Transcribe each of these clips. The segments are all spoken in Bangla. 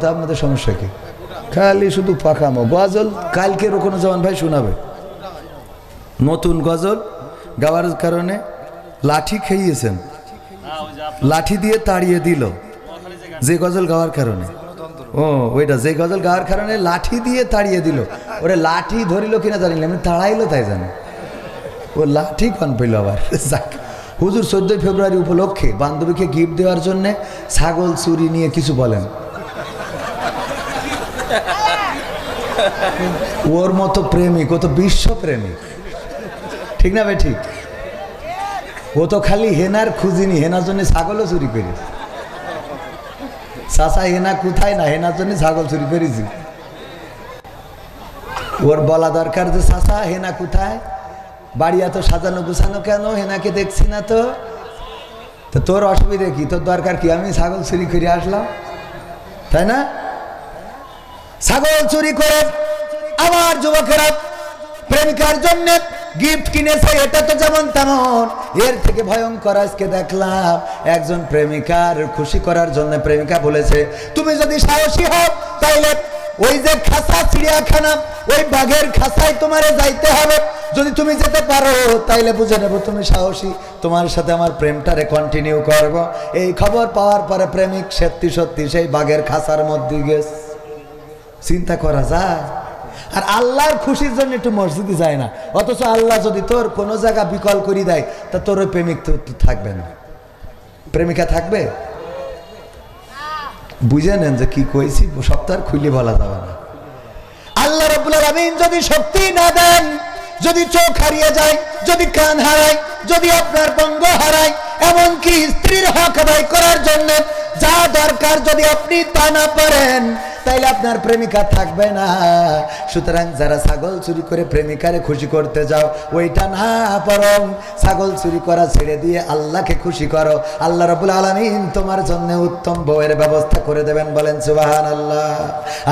তা আপনাদের সমস্যা কি? খালি শুধু পাকামো গজল। কালকে রুকনুজ্জামান ভাই শোনাবে নতুন গজল গাওয়ার কারণে লাঠি খেয়েছেন, লাঠি দিয়ে তাড়িয়ে দিল যে গজল গাওয়ার কারণে। ও ওইটা যে গজল গাওয়ার কারণে লাঠি দিয়ে তাড়িয়ে দিল। ওরে লাঠি ধরিল কিনা জানি না, আমি তাড়াইলো তাই জানি। ও লাঠি কন পেল আবার। হুজুর 14 ফেব্রুয়ারি উপলক্ষে বান্ধবীকে গিফট দেওয়ার জন্য ছাগল চুরি নিয়ে কিছু বলেন। ওর মতো প্রেমিক, ও তো বিশ্ব প্রেমিক, ঠিক না ভাই? ঠিক। ও তো খালি হেনার খুঁজিনি, হেনার জন্য ছাগলও চুরি করি। চাচা হেনা কোথায় না, হেনার জন্য ছাগল চুরি করেছি। ওর বলা দরকার যে চাচা হেনা কোথায়, বাড়ি এত সাজানো গুছানো কেন, হেনাকে দেখছি না তো। তো তোর অসুবিধা কি, তোর দরকার কি? আমি ছাগল চুরি করে আসলাম, তাই না? ছাগল চুরি করে আমার যুবকেরা প্রেমিকার জন্য গিফট কিনেছে, এটা তো যেমন তেমন। এর থেকে ভয়ঙ্কর আজকে দেখলাম একজন প্রেমিকার খুশি করার জন্য প্রেমিকা বলেছে, তুমি যদি সাহসী হও তাইলে ওই যে খাসা চিড়িয়াখানা, ওই বাঘের খাসায় তোমারে যাইতে হবে। যদি তুমি যেতে পারো তাইলে বুঝে নেব তুমি সাহসী, তোমার সাথে আমার প্রেমটারে কন্টিনিউ করব। এই খবর পাওয়ার পরে প্রেমিক সত্যি সত্যি সেই বাঘের খাসার মধ্যে গেছে। চিন্তা করা যায়? আর আল্লাহর খুশির জন্য একটু মসজিদে যায় না, অথচ আল্লাহ যদি তোর কোনো জায়গা বিকল করে দেয় তা তোর ওই প্রেমিক তো থাকবে না, প্রেমিকা থাকবে? বুঝে নেন যে কি কইছি, সপ্তাহ খুলে বলা যাবে না। আল্লাহ রাব্বুল আলামিন যদি শক্তি না দেন, যদি চোখ হারিয়ে যায়, যদি কান হারায়, যদি আপনার বঙ্গ হারায়, এমনকি স্ত্রীর হক আদায় করার জন্য যা দরকার যদি আপনি তা না পারেন, তাইলে আপনার প্রেমিকা থাকবে না। সুতরাং যারা ছাগল চুরি করে প্রেমিকারে খুশি করতে যাও, ওইটা না, বরং ছাগল চুরি করা ছেড়ে দিয়ে আল্লাহকে খুশি করো। আল্লাহ রাব্বুল আলামিন তোমার জন্য উত্তম বউয়ের ব্যবস্থা করে দেবেন, বলেন সুবহানাল্লাহ।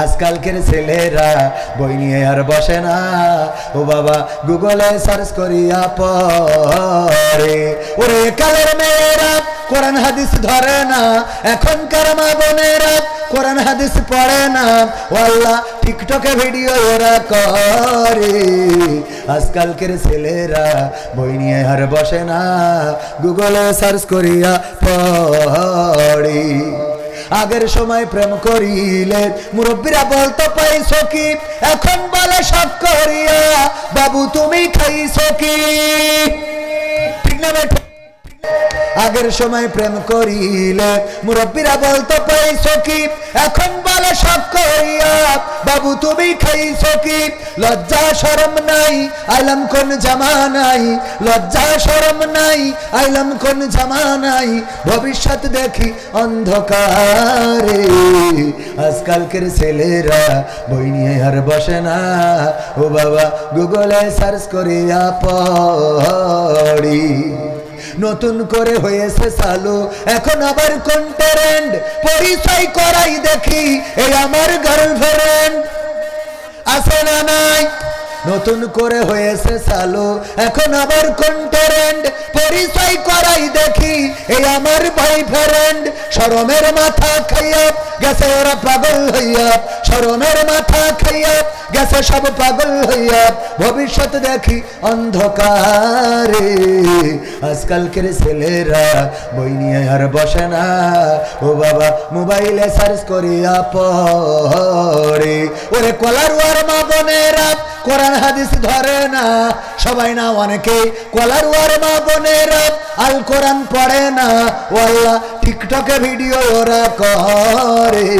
আজকালকের ছেলেরা বই নিয়ে আর বসে না, ও বাবা গুগলে সার্চ করিয়া পড়ে। ওরে কালের মেয়েরা কোরআন হাদিস ধরে না, এখনকার মা বোনেরা কোরআন হাদিস পড়ে না, ওয়াল্লাহ টিকটকে ভিডিও ওরা করে। আজকালকের ছেলেরা বই নিয়ে আর বসে না, গুগলে সার্চ করিয়া পড়ে। আগের সময় প্রেম করিলে মুরব্বীরা বলতো পাইছো কি, এখন বলে শখ করিয়া বাবু তুমি খাইছো কি, ঠিক না বেটা? আগের সময় প্রেম করিলে মুরব্বীরা বলতো পাইছো কি, এখন বলে শখ করিয়া বাবু তুমি খাইছো কি। লজ্জা শরম নাই আইলাম কোন জামানাই, লজ্জা শরম নাই আইলাম কোন জামানাই, ভবিষ্যৎ দেখি অন্ধকারে। আজকালকের ছেলেরা বই নিয়ে আর বসে না, ও বাবা গুগলে সার্চ করিয়া পড়ি। নতুন করে হয়েছে চালু এখন আবার কোন ট্রেন্ড, পরিচয় করাই দেখি এই আমার গার্লফ্রেন্ড, আছে না নাই? নতুন করে হয়েছে চালু এখন আবার কোন ট্রেন্ড, পরিচয় করাই দেখি এই আমার বয়ফ্রেন্ড। শরমের মাথা খাইয়া গেছে ওরা পাগল হইয়া, শরমের মাথা খাইয়া গেছে সব পাগল হইয়া, ভবিষ্যৎ দেখি অন্ধকারে। আজকালকের ছেলেরা বই নিয়ে আর বসে না, ও বাবা মোবাইলে সার্চ করিয়া পড়ে। ওরে কলারুয়ার মা বোনেরা কোরআন হাদিস ধরে না, সবাই না অনেকে কলারুয়ার মা বোনেরা আল কোরআন পড়ে না, ওয়াল্লাহ টিকটকে ভিডিও ওরা করে।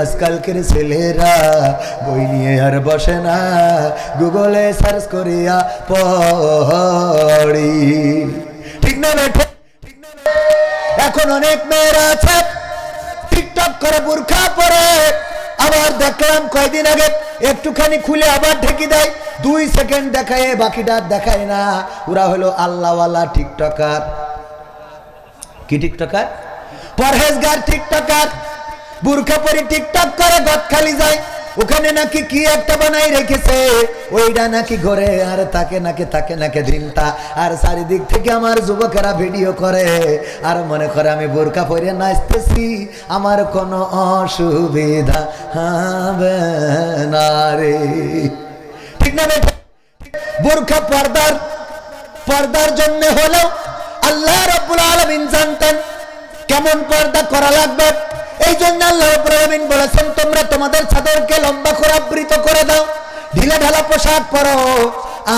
আজকালকের ছেলেরা বই নিয়ে আর বসে না, গুগলে সার্চ করিয়া পড়ি, ঠিক না বেটা? এখন অনেক মেয়েরা আছে টিকটক করে বোরখা পরে, আবার দেখলাম কয়দিন আগে একটুখানি খুলে আবার ঢেকে দেয়, 2 সেকেন্ড দেখায় বাকিটা দেখায় না। ওরা হলো আল্লাহওয়ালা টিকটকার। কি টিকটকার? পরহেজগার টিকটকার। বোরখা পরে টিকটক করে গদ খালি যায়, ওখানে নাকি কি একটা বানাই রেখেছে, ওইটা নাকি ঘরে, আর তাকে নাকি দিনটা, আর চারিদিক থেকে আমার যুবকেরা ভিডিও করে আর মনে করে আমি বোরকা পরে নাচতেছি, আমার কোনো অসুবিধা হবে না রে। ঠিক না? বোরকা পর্দার জন্য হলো আল্লাহ রাব্বুল আলামিন জানতেন কেমন পর্দা করা লাগবে। এই জন্য আল্লাহ রাব্বুল আলামিন বলেছেন, তোমরা তোমাদের চাদরকে লম্বা করে আবৃত করে দাও, ঢিলা ঢালা পোশাক পরো,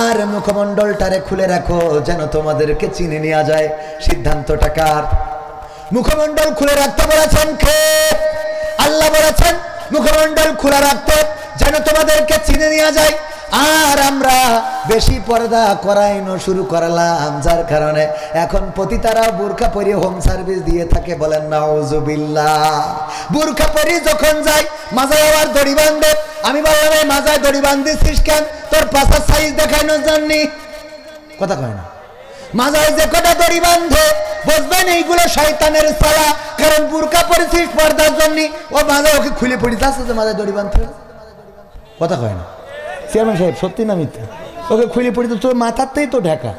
আর মুখমণ্ডলটারে খুলে রাখো যেন তোমাদেরকে চিনে নেওয়া যায়। সিদ্ধান্তটা কার? মুখমণ্ডল খুলে রাখতে বলেছেন কে? আল্লাহ বলেছেন মুখমণ্ডল খোলা রাখতে যেন তোমাদেরকে চিনে নেওয়া যায়। আর আমরা বেশি পর্দা করাইনো শুরু করলাম, যার কারণে এখন পতিতারা বোরকা পরে হোম সার্ভিস দিয়ে থাকে। বলেন নাউজুবিল্লাহ। বোরকা পরে যখন যাই মাজায় আবার দড়ি বাঁধে। আমি বললাম, এই মাজায় দড়ি বাঁধতেছিস কেন? তোর পাশার সাইজ দেখানো জাননি? কথা কয় না। মাজায় যে কটা দড়ি বাঁধে বুঝবেন এইগুলো শয়তানের চালা, কারণ বোরকা পরেছিস পর্দার জন্য। ও মাজায় ওকে খুলে পড়ি যাচ্ছে যে মাজায় দড়ি বাঁধতে। কথা কয় না চেয়ারম্যান সাহেব, সত্যি না মিথ্যা? ওকে খুলে পড়ি তো তোর মাথাতেই তো ঢাকা,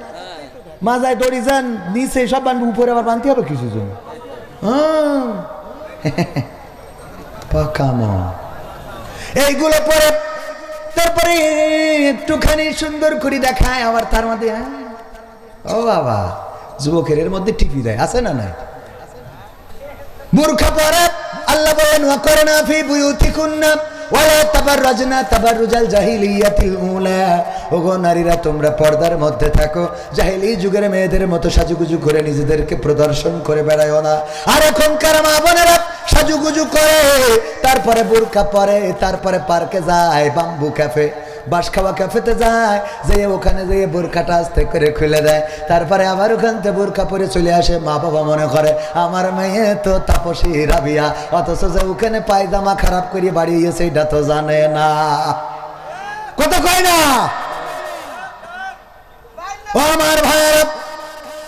মাজায় দড়ি যান নিচে সব বাঁধবে, উপরে আবার বাঁধতে হবে কিছু জন্য। এইগুলো পরে তারপরে একটুখানি সুন্দর করে দেখায়, আবার তার মধ্যে ও বাবা যুবকের এর মধ্যে টিপি দেয়, আছে না নাই? বোরকা পরে আল্লাহ বলেন, ওয়াকরনা ফি বুয়ুতিকুন্না ওয়ালা তাবাররাজনা তাবাররুজাল জাহিলিয়াতিল উলা। ওগো নারীরা, তোমরা পর্দার মধ্যে থাকো, জাহিলি যুগের মেয়েদের মতো সাজুগুজু করে নিজেদেরকে প্রদর্শন করে বেড়ায়ও না। আর এখনকার মা বোনেরা সাজুগুজু করে, তারপরে বোরকা পরে, তারপরে পার্কে যায়, বাম্বু ক্যাফে, বাস খাওয়া ক্যাফেতে যায়, যে ওখানে যেয়ে বোরকাটা আস্তে করে খুলে দেয়, তারপরে আবার ওখান থেকে বোরকা পরে চলে আসে। মা বাবা মনে করে আমার মেয়ে তো তাপসী রাবিয়া, অথচ যে ওখানে পায়জামা খারাপ করে বাড়িয়েছে এটা তো জানে না। কথা কয় না? ও আমার ভাইয়েরা,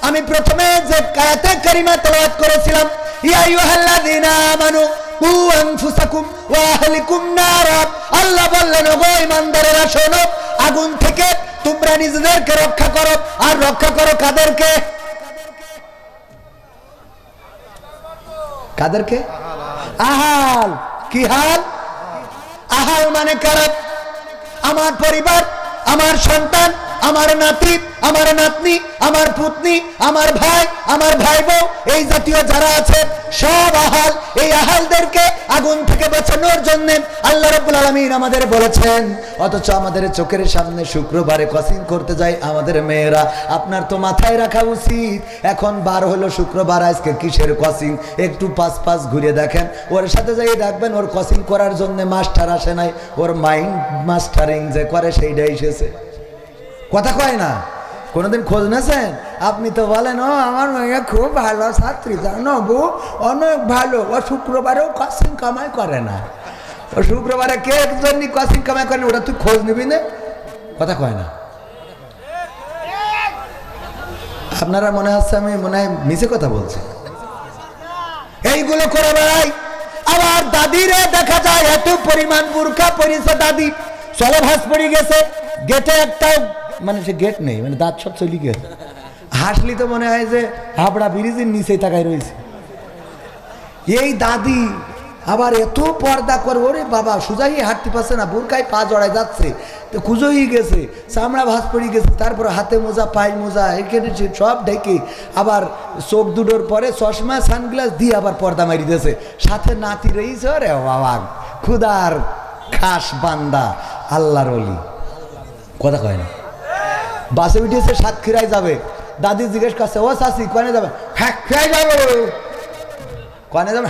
আমি প্রথমে যে আয়াতে কারিমা তেলাওয়াত করেছিলাম, ইয়া আইয়ুহাল্লাযীনা আমানু কু আনফুসাকুম ওয়া আহলিকুম নারা, আল্লাহ বললেন ওগো ঈমানদারেরা শোনো, আগুন থেকে তোমরা নিজেদেরকে রক্ষা করো। আর রক্ষা করো কাদেরকে? কাদেরকে? আহাল। কি হাল? আহাল মানে কারা? আমার পরিবার, আমার সন্তান, আমার নাতি, আমার নাতনি, আমার পুতনি, আমার ভাই, আমার ভাই বউ, এই জাতীয় যারা আছে সব আহাল। এই আহালদেরকে আগুন থেকে বাঁচানোর জন্য আল্লাহ রাব্বুল আলামিন আমাদের বলেছেন। অথচ আমাদের চোখের সামনে শুক্রবারে ক্রসিং করতে যায় আমাদের মেয়েরা। আপনার তো মাথায় রাখা উচিত, এখন বার হলো শুক্রবার, আজকে কিসের ক্রসিং? একটু পাশ ঘুরে দেখেন, ওর সাথে যাই দেখবেন ওর ক্রসিং করার জন্য মাস্টার আসে নাই, ওর মাইন্ড মাস্টারিং যে করে সেইটাই এসেছে। কথা কয় না? কোনোদিন খোঁজ নেছেন? আপনি তো বলেন ও আমার মেয়ে খুব ভালো ছাত্রী, জানো বউ অনেক ভালো, ও শুক্রবারেও ক্রসিং কামাই করে না। ও শুক্রবারে কে জন্য ক্রসিং কামাই করে, ওটা তুই খোঁজ নিবি না? কথা কয় না? আপনারা মনে হচ্ছে আমি মনে হয় মিছে কথা বলছি। এইগুলো করে বেড়াই। আবার দাদিরে দেখা যায় এত পরিমাণ বোরকা পরিছে, দাদি চলে ভাস পড়ে গেছে, গেটে একটা মানে সে গেট নেই, মানে দাঁত সব চলে গেছে। হাসলি তো মনে হয় যে হাবড়া ব্রিজের নিচেই তাকায় রয়েছে। এই দাদি আবার এত পর্দা করে, ওরে বাবা সুজাই হাঁটতে পারছে না, বোরকায় পা জড়ায় যাচ্ছে, তো খুঁজোই গেছে, চামড়া ভাস পড়ে গেছে, তারপর হাতে মোজা, পায়ে মোজা, এখানে সব ঢেকে, আবার চোখ দুটোর পরে চশমা সানগ্লাস দিয়ে আবার পর্দা মারি দিয়েছে, সাথে নাতি রয়েছে। রে বাবা খুদার খাস বান্দা, আল্লাহর ওলি। কথা কয় না? বাসে উঠেছে সাতক্ষীরায় যাবে, দাদি জিজ্ঞেস করছে ও চাচি কনে যাবে? হ্যাঁ যাবো। কনে যাবে?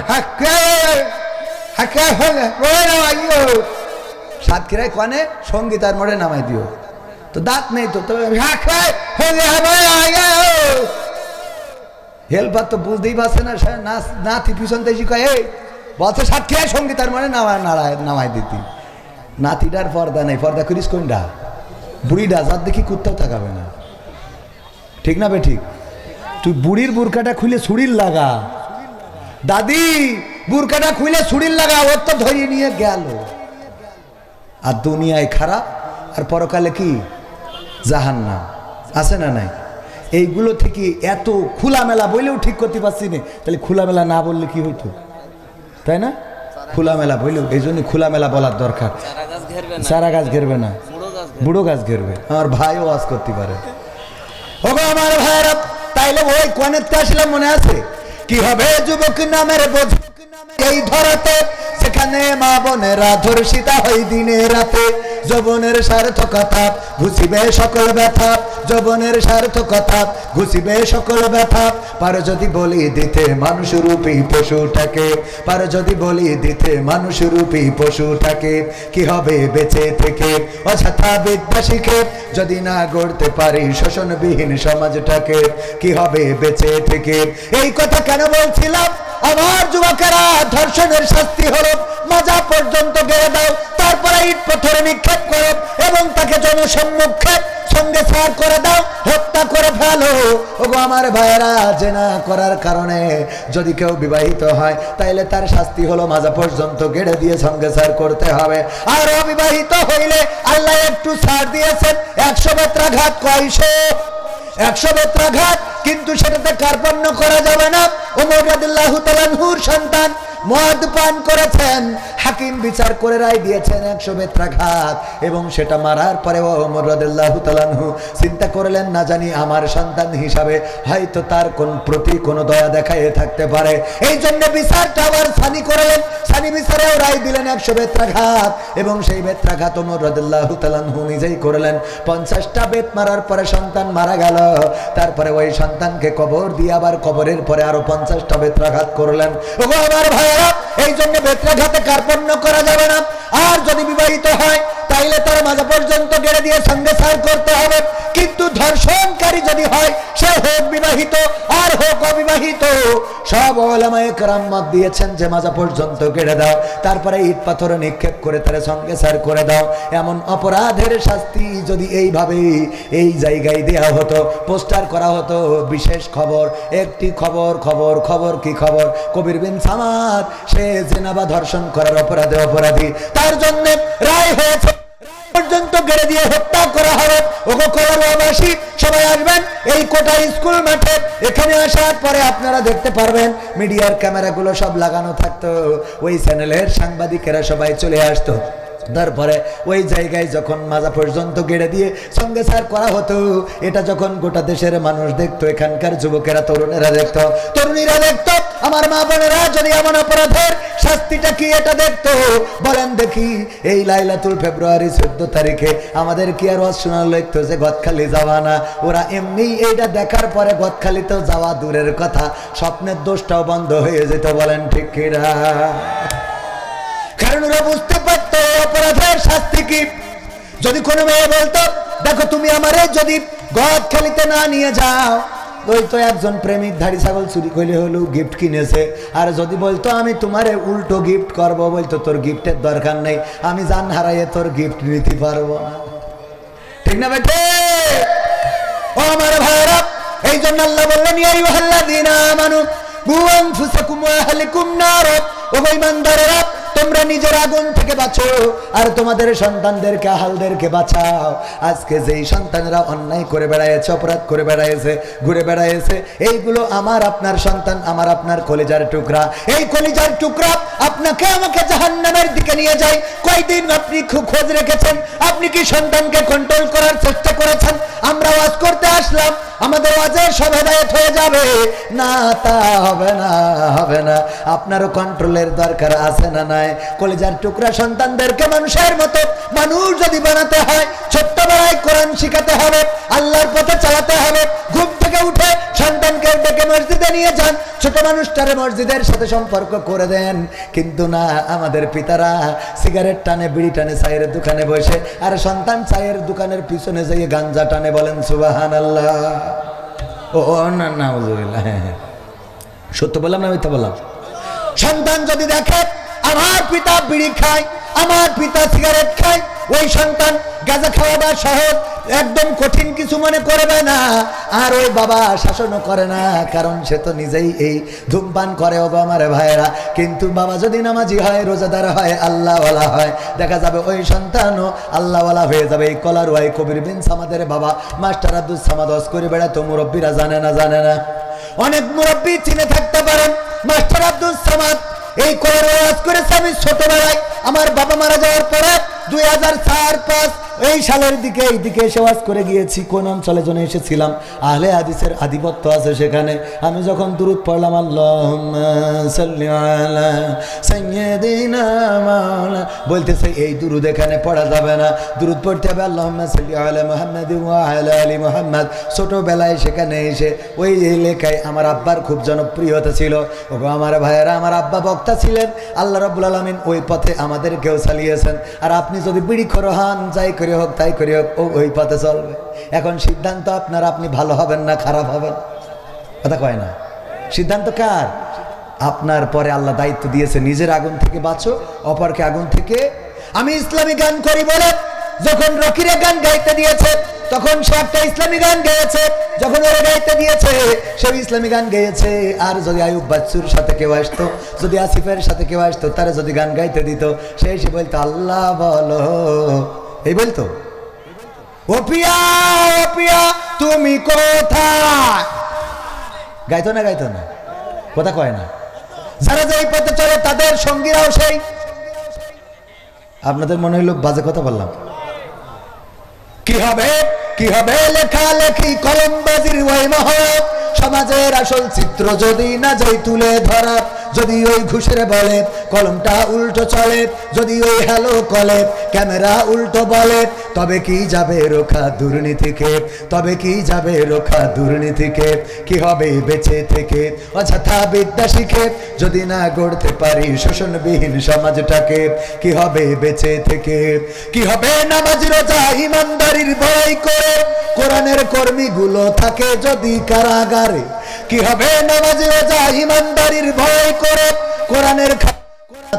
সাতক্ষীরায় কনে সঙ্গীতার মোড়ে নামাই দিও। তো দাঁত নেই তো, হেল্পার তো বুঝতেই পারছে না, নাতি পিছন থেকে কয় এই বলছে সাতক্ষীরায় সঙ্গীতার মোড়ে নামাই দিতি। নাতিটার পর্দা নেই, পর্দা করিস কোনটা? বুড়িটা, যার দেখি কুত্তাও তাকাবে না। ঠিক না বে ঠিক? তুই বুড়ির বোরকাটা খুলে ছুরির লাগা, দাদি বোরকাটা খুলে ছুরির লাগা, ওর তো ধরিয়ে নিয়ে গেল। আর দুনিয়ায় খারাপ, আর পরকালে কি জাহান্নাম। আছে না নাই? এইগুলো থেকে এত খোলামেলা বলেও ঠিক করতে পারছি না, তাহলে খোলামেলা না বললে কি হইতো, তাই না? খোলামেলা বললেও, এই জন্য খোলামেলা বলার দরকার। চারা গাছ ঘেরবে না, বুড়ো গাছ ঘেরবে। আমার ভাইও ওয়াজ করতে পারে। ওগো আমার ভাইরা, তাইলে ওই কোণেতে আসলে মনে আছে কি হবে যুবক নামের বোঝ এই ধরাতে, সেখানে মা বোনেরা ধর্ষিতা হয় দিনে রাতে। যৌবনের সার্থকতা ঘুষিবে সকল ব্যথা, যৌবনের সার্থকতা ঘুষিবে সকল ব্যথা। পারো যদি বলি দিতে মানুষ রূপী পশুটাকে, পারো যদি বলি দিতে মানুষ রূপী পশুটাকে, কি হবে বেঁচে থেকে অযথা বিদ্যা শিখে, যদি না গড়তে পারি শোষণবিহীন সমাজটাকে, কি হবে বেঁচে থেকে। এই কথা কেন বলছিলাম? আমার যুবকেরা, ধর্ষণের শাস্তি হলো মাজা পর্যন্ত গেড়ে দাও, তারপরে ইট পাথরে নিক্ষেপ করো এবং তাকে জনসম্মুখে সঙ্গে সার করে দাও, হত্যা করে ফেলো। ওগো আমার ভাইয়েরা, জেনা করার কারণে যদি কেউ বিবাহিত হয়, তাইলে তার শাস্তি হলো মাজা পর্যন্ত গেড়ে দিয়ে সঙ্গে সার করতে হবে। আর অবিবাহিত হইলে আল্লাহ একটু ছাড় দিয়েছেন, 100 বেত্রাঘাত। কয়শো? 100 বেত্রাঘাত, কিন্তু সেটাতে কার্পণ্য করা যাবে না। ওমর রাদিয়াল্লাহু তাআলা আনহুর সন্তান মদ পান করেছেন, হাকিম বিচার করে রায় দিয়েছেন 100 বেত্রাঘাত, এবং সেটা মারার পরে ওমর রাদিয়াল্লাহু তাআলা আনহু চিন্তা করলেন, না জানি আমার সন্তান হিসাবে হয়তো তার কোন প্রতি কোনো দয়া দেখায় থাকতে পারে। এই জন্য বিচারটা আবার সানি করলেন, সানি বিচারেও রায় দিলেন 100 বেত্রাঘাত, এবং সেই বেত্রাঘাত ওমর রাদিয়াল্লাহু তাআলা আনহু নিজেই করলেন। 50টা বেত মারার পরে সন্তান মারা গেল, তারপরে ওই সন্তানকে কবর দিয়ে আবার কবরের পরে আরো 50টা বেত্রাঘাত করলেন। ওগো আমার ভাইয়েরা, এই জন্য বেত্রাঘাতে কার্পণ্য করা যাবে না। আর যদি বিবাহিত হয়, তাইলে তার মাজা পর্যন্ত গেড়ে দিয়ে সঙ্গে সার করতে হবে। কিন্তু ধর্ষণকারী যদি হয়, সে হোক বিবাহিত আর হোক অবিবাহিত, সব উলামায়ে কেরাম মত দিয়েছেন যে মাজা পর্যন্ত গেড়ে দাও, তারপরে ইট পাথর নিক্ষেপ করে তার সঙ্গে সার করে দাও। এমন অপরাধের শাস্তি যদি এইভাবে এই জায়গায় দেওয়া হতো, পোস্টার করা হতো, বিশেষ খবর, একটি খবর, খবর খবর কি খবর, কবির বিন সামাদ সে জিনা বা ধর্ষণ করার অপরাধে অপরাধী, তার জন্য রায় হয়েছে পর্যন্ত গেড়ে দিয়ে হত্যা করা হবে। ওগো কলারবাসী, সবাই আসবেন এই কোটা স্কুল মাঠে। এখানে আসার পরে আপনারা দেখতে পারবেন মিডিয়ার ক্যামেরাগুলো সব লাগানো থাকতো, ওই চ্যানেলের সাংবাদিকেরা সবাই চলে আসতো। তারপরে ওই জায়গায় যখন মাজা পর্যন্ত গেড়ে দিয়ে সঙ্গে সার করা হতো, এটা যখন গোটা দেশের মানুষ দেখতো, এখানকার যুবকেরা, তরুণেরা দেখতো, তরুণীরা দেখতো, আমার মা বোনেরা যদি এমন অপরাধের শাস্তিটা কি এটা দেখতো, বলেন দেখি। এই লাইলাতুল ফেব্রুয়ারি 14 তারিখে আমাদের কি আর ওয়াজ শোনার লাগতো যে গদখালি যাওয়া না? ওরা এমনি এইটা দেখার পরে গদখালিতে যাওয়া দূরের কথা, স্বপ্নের দোষটাও বন্ধ হয়ে যেত। বলেন ঠিক কিনা? কারণ ওরা বুঝতে পারতো অপরাধের শাস্তি কি। যদি কোনো মেয়ে বলতো, দেখো তুমি আমারে যদি গদখালিতে না নিয়ে যাও, ওই তো একজন প্রেমিক ধাড়ি ছাগল চুরি করলে হলো গিফট কিনেছে। আর যদি বলতো আমি তোমারে উল্টো গিফট করবো, বলতো তোর গিফটের দরকার নেই, আমি জান হারাইয়ে তোর গিফট নিতে পারবো না। ঠিক না বেটে? ও আমার ভাইরা, এই জন্য আল্লাহ বললেন, ইয়া আইয়ুহাল্লাযীনা আমানু কু আনফুসাকুম ওয়া আহলিকুম নার। ও ঈমানদারেরা, তোমরা নিজের আগুন থেকে বাঁচো আর তোমাদের সন্তানদেরকে, আহালদেরকে বাঁচাও। আজকে যেই সন্তানরা অন্যায় করে বেড়াইছে, অপরাধ করে বেড়াইছে, ঘুরে বেড়াইছে, এইগুলো আমার আপনার সন্তান, আমার আপনার কলিজার টুকরা। এই কলিজার টুকরা আপনাকে আমাকে জাহান্নামের দিকে নিয়ে যায়। কয়দিন আপনি খোঁজ রেখেছেন? আপনি কি সন্তানকে কন্ট্রোল করার চেষ্টা করেছেন? আমরা ওয়াজ করতে আসলাম, আমাদের ওয়াজের সব হেদায়েত হয়ে যাবে না? তা হবে না, হবে না। আপনারও কন্ট্রোলের দরকার আছে না নাই? কলিজার টুকরা সন্তানদেরকে মানুষের মতো মানুষ যদি বানাতে হয়, ছোট্টবেলায় কোরআন শিখাতে হবে, আল্লাহর পথে চালাতে হবে। ঘুম থেকে উঠে সন্তানকে ডেকে মসজিদে নিয়ে যান, ছোট মানুষটারে মসজিদের সাথে সম্পর্ক করে দেন। কিন্তু না, আমাদের পিতারা সিগারেট টানে, বিড়ি টানে, চায়ের দোকানে বসে, আর সন্তান চায়ের দোকানের পিছনে যেয়ে গাঞ্জা টানে। বলেন সুবহানাল্লাহ। ও না না, সত্য বললাম না মিথ্যা বললাম? সন্তান যদি দেখে আমার পিতা বিড়ি খায়, আমার পিতা সিগারেট খায়, ওই সন্তান গাঁজা খাওয়াটা সহজ, একদম কঠিন কিছু মনে করবে না। আর ওই বাবা শাসনও করে না, কারণ সে তো নিজেই এই ধূমপান করে। ও আমার ভাইয়েরা, কিন্তু বাবা যদি নামাজি হয়, রোজাদার হয়, আল্লাহওয়ালা হয়, দেখা যাবে ওই সন্তানও আল্লাহওয়ালা হয়ে যাবে। এই কলারওয়াই কবির বিন সামাদের বাবা মাস্টার আব্দুল সামাদ হজ করে বেড়াতো। মুরব্বীরা জানে না? অনেক মুরব্বী চিনে থাকতে পারেন মাস্টার আব্দুল সামাদ এই কলারওয়াই হজ করেছে। আমি ছোটবেলায় আমার বাবা মারা যাওয়ার পরে 2004-05 এই সালের দিকে এই দিকে এসে ওয়াজ করে গিয়েছি। কোন অঞ্চলে জন্য এসেছিলাম, আহলে হাদিসের আধিপত্য আছে সেখানে। আমি যখন দুরূদ পড়লাম, আল্লাহুম্মা সাল্লি আলা সাইয়্যিদিনা মাওলানা, বলতেছে এই দুরূদ এখানে পড়া যাবে না, দুরূদ পড়তে হবে আল্লাহুম্মা সাল্লি আলা মুহাম্মাদি ওয়া আলা আলি মুহাম্মাদ। ছোটবেলায় সেখানে এসে ওই লেখায় আমার আব্বার খুব জনপ্রিয়তা ছিল। ওগো আমার ভাইয়েরা, আমার আব্বা বক্তা ছিলেন, আল্লাহ রাব্বুল আলামিন ওই পথে আমাদেরকেও চালিয়েছেন। আর আপনি যদি বিড়ি খোর হন, যাই করে হোক তাই করে হোক, ওই পথে চলবে। এখন সিদ্ধান্ত আপনার, আপনি ভালো হবেন না খারাপ হবেন, কথা কয় না? সিদ্ধান্ত কার? আপনার। পরে আল্লাহ দায়িত্ব দিয়েছে, নিজের আগুন থেকে বাঁচো, অপরকে আগুন থেকে। আমি ইসলামী গান করি বলে যখন রকিরে গান গাইতে দিয়েছে, তখন সে একটা ইসলামী গান গেয়েছে। যখন ওরা গাইতে দিয়েছে, সে ইসলামী গান গেয়েছে। আর যদি আয়ুব বাচ্চুর সাথে কেউ আসতো, যদি আসিফের সাথে কেউ আসতো, তারা যদি গান গাইতে দিত, সে এসে বলতো আল্লাহ বলো, এই বলতো, ও পিয়া ও পিয়া তুমি কোথায়, গাইতো না? গাইতো না, কথা কয় না? যারা যে এই পথে চলে তাদের সঙ্গীরাও সেই। আপনাদের মনে হইল বাজে কথা বললাম? কি হবে কি হবে লেখালেখি কলমবাজির ওই মহ, সমাজের আসল চিত্র যদি না যাই তুলে ধরা। যদি ওই ঘুষের বলে কলমটা উল্টো চলে, যদি ওই হ্যালো কলে ক্যামেরা উল্টো বলে, তবে কি যাবে রোখা দুর্নীতিকে, তবে কি যাবে রোখা দুর্নীতিকে। কি হবে বেঁচে থেকে অযথা বিদ্যা শিখে, যদি না গড়তে পারি শোষণবিহীন সমাজটাকে। কি হবে বেঁচে থেকে, কি হবে নামাজ রোজা ইমানদারির বড়াই করে, কোরআনের কর্মীগুলো থাকে যদি কারাগারে। কি হবে নামাজ রোজা ইমানদারির ভয় করে, কোরআনের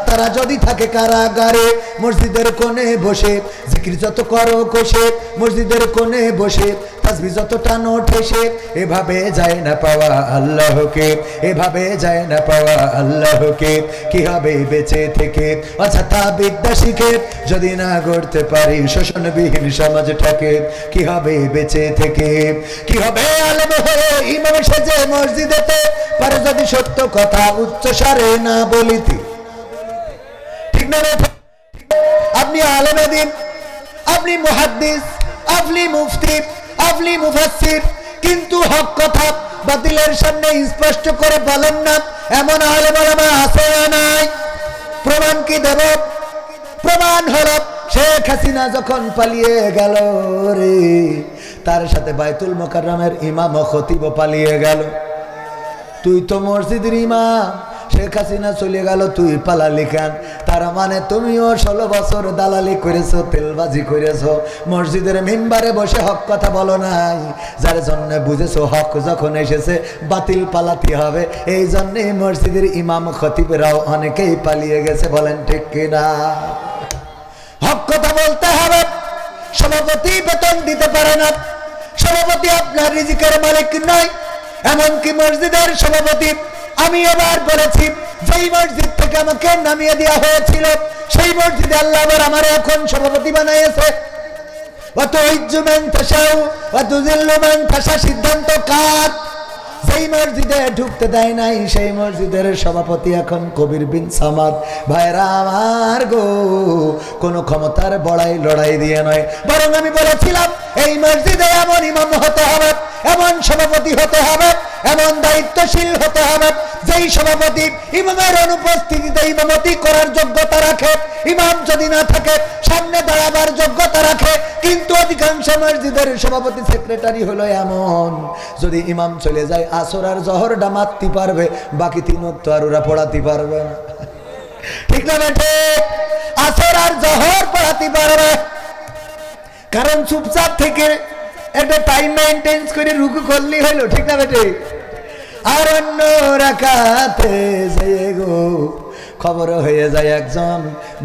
তারা যদি থাকে কারাগারে। মসজিদের কোণে বসে জিকির যত করো কষে, মসজিদের কোণে বসে তাসবিহ যত টানো ঠেসে, এভাবে যায় না পাওয়া আল্লাহকে, এভাবে যায় না পাওয়া আল্লাহকে। কি হবে বেঁচে থেকে অযথা বিদ্যা শিখে, যদি না গড়তে পারি শোষণবিহীন সমাজটাকে। কি হবে বেঁচে থেকে, কি হবে আলেম হয়ে ইমাম সেজে মসজিদেতে, পারে যদি সত্য কথা উচ্চস্বরে না বলিতে। আপনি আলেমে দিন, আপনি মুহাদ্দিস, আপনি মুফতি, আপনি মুফাসসির, কিন্তু হক কথা বাতিলের সামনে স্পষ্ট করে বলেন না, এমন আলেম ওলামা আছে না নাই? প্রমাণ কি দেব? প্রমাণ হলো শেখ হাসিনা যখন পালিয়ে গেল রে, তার সাথে বাইতুল মুকাররমের ইমাম ও খতিব পালিয়ে গেল। তুই তো মসজিদের ইমাম, শেখ হাসিনা চলে গেল, তুই পালালি কেন? তার মানে তুমিও 16 বছর দালালি করেছো, তেলবাজি করেছো, মসজিদের মিম্বারে বসে হক কথা বলো নাই, যার জন্য বুঝেছো হক যখন এসেছে বাতিল পালাতে হবে। এই জন্যে মসজিদের ইমাম খতিবরাও অনেকেই পালিয়ে গেছে, বলেন ঠিক কিনা? হক কথা বলতে হবে। সভাপতি বেতন দিতে পারে না, সভাপতি আপনার রিজিকের মালিক নয়। এমনকি মসজিদের সভাপতি, আমি এবার বলেছি, যেই মসজিদ থেকে আমাকে নামিয়ে দেওয়া হয়েছিল সেই মসজিদে আল্লাহ আবার আমার এখন সভাপতি বানাইছে। সিদ্ধান্ত কার? যেই মসজিদে ঢুকতে দেয় নাই সেই মসজিদের সভাপতি এখন কবির বিন সামাদ। ভাইরা আমার গো, কোন ক্ষমতার বড়াই লড়াই দিয়ে নয়, বরং আমি বলেছিলাম এই মসজিদে এমন ইমাম হতে হবে, এমন সভাপতি হতে হবে, এমন দায়িত্বশীল হতে হবে, যেই সভাপতি ইমামের অনুপস্থিতিতে ইমামতি করার যোগ্যতা রাখে, ইমাম যদি না থাকে সামনে দাঁড়াবার যোগ্যতা রাখে। কিন্তু অধিকাংশ মসজিদের সভাপতি সেক্রেটারি হলো এমন, যদি ইমাম চলে যায় আসর আর জহরটা মারতে পারবে, বাকি 3 ওয়াক্ত আর ওরা পড়াতে পারবে না, ঠিক না বেটে? আসর আর জহর পড়াতে পারবে, কারণ চুপচাপ থেকে একটা টাইম মেইনটেইন করে রুকু করলেই হলো, ঠিক না বেটে? আর অন্য রাকাতে যেয়ে গো খবর হয়ে যায় একজন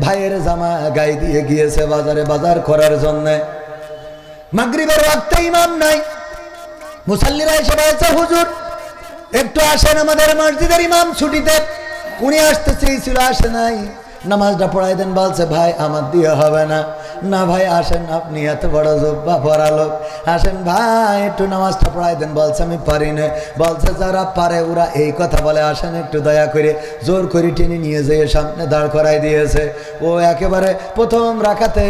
ভাইয়ের জামা গায়ে দিয়ে গিয়েছে বাজারে বাজার করার জন্য। মাগরিবের ওয়াক্তে ইমাম নাই, মুসাল্লিরা এসে বলছে হুজুর একটু আসেন, আমাদের মসজিদের ইমাম ছুটিতে, উনি আসতে চেয়েছিল আসে নাই, নামাজটা পড়াই দেন। বলছে ভাই আমার দিয়ে হবে না। না ভাই আসেন, আপনি এত বড় জব্বা পড়া লোক, আসেন ভাই একটু নামাজটা পড়াই দেন। বলছে আমি পারি না। বলছে যারা পারে ওরা এই কথা বলে, আসেন একটু দয়া করে। জোর করে টেনে নিয়ে যেয়ে সামনে দাঁড় করাই দিয়েছে। ও একেবারে প্রথম রাকাতে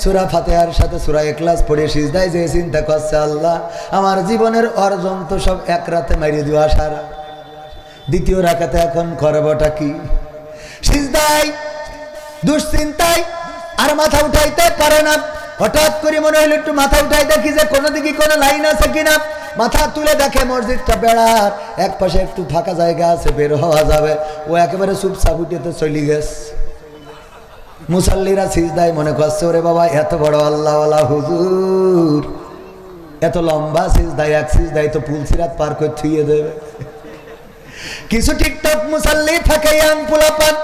সূরা ফাতিহার সাথে সূরা ইখলাস পড়ে সিজদায় যে চিন্তা করছে, আল্লাহ আমার জীবনের অর্জন তো সব এক রাতে মারিয়ে দেওয়া সারা, দ্বিতীয় রাকাতে এখন করবটা কি? সিজদায় দুশ্চিন্তায় আর মাথা উঠাইতে পারে না। হঠাৎ করে মনে হলো একটু মাথা উঠাই দেখি যে কোনো দিকে কোনো লাইন আছে কিনা। মাথা তুলে দেখে মসজিদটা বেড়ার এক পাশে একটু ফাঁকা জায়গা আছে, বের হওয়া যাবে। ও একেবারে চুপচাপ উঠেতে চলে গেছে। মুসাল্লিরা সিজদায় মনে করছে ওরে বাবা এত বড় আল্লাহওয়ালা হুজুর, এত লম্বা সিজদায়, এক সিজদায় তো পুলসিরাত পার করে থুয়ে দেবে। কিছু টিকটক মুসাল্লি থাকে ইয়াং পোলাপান,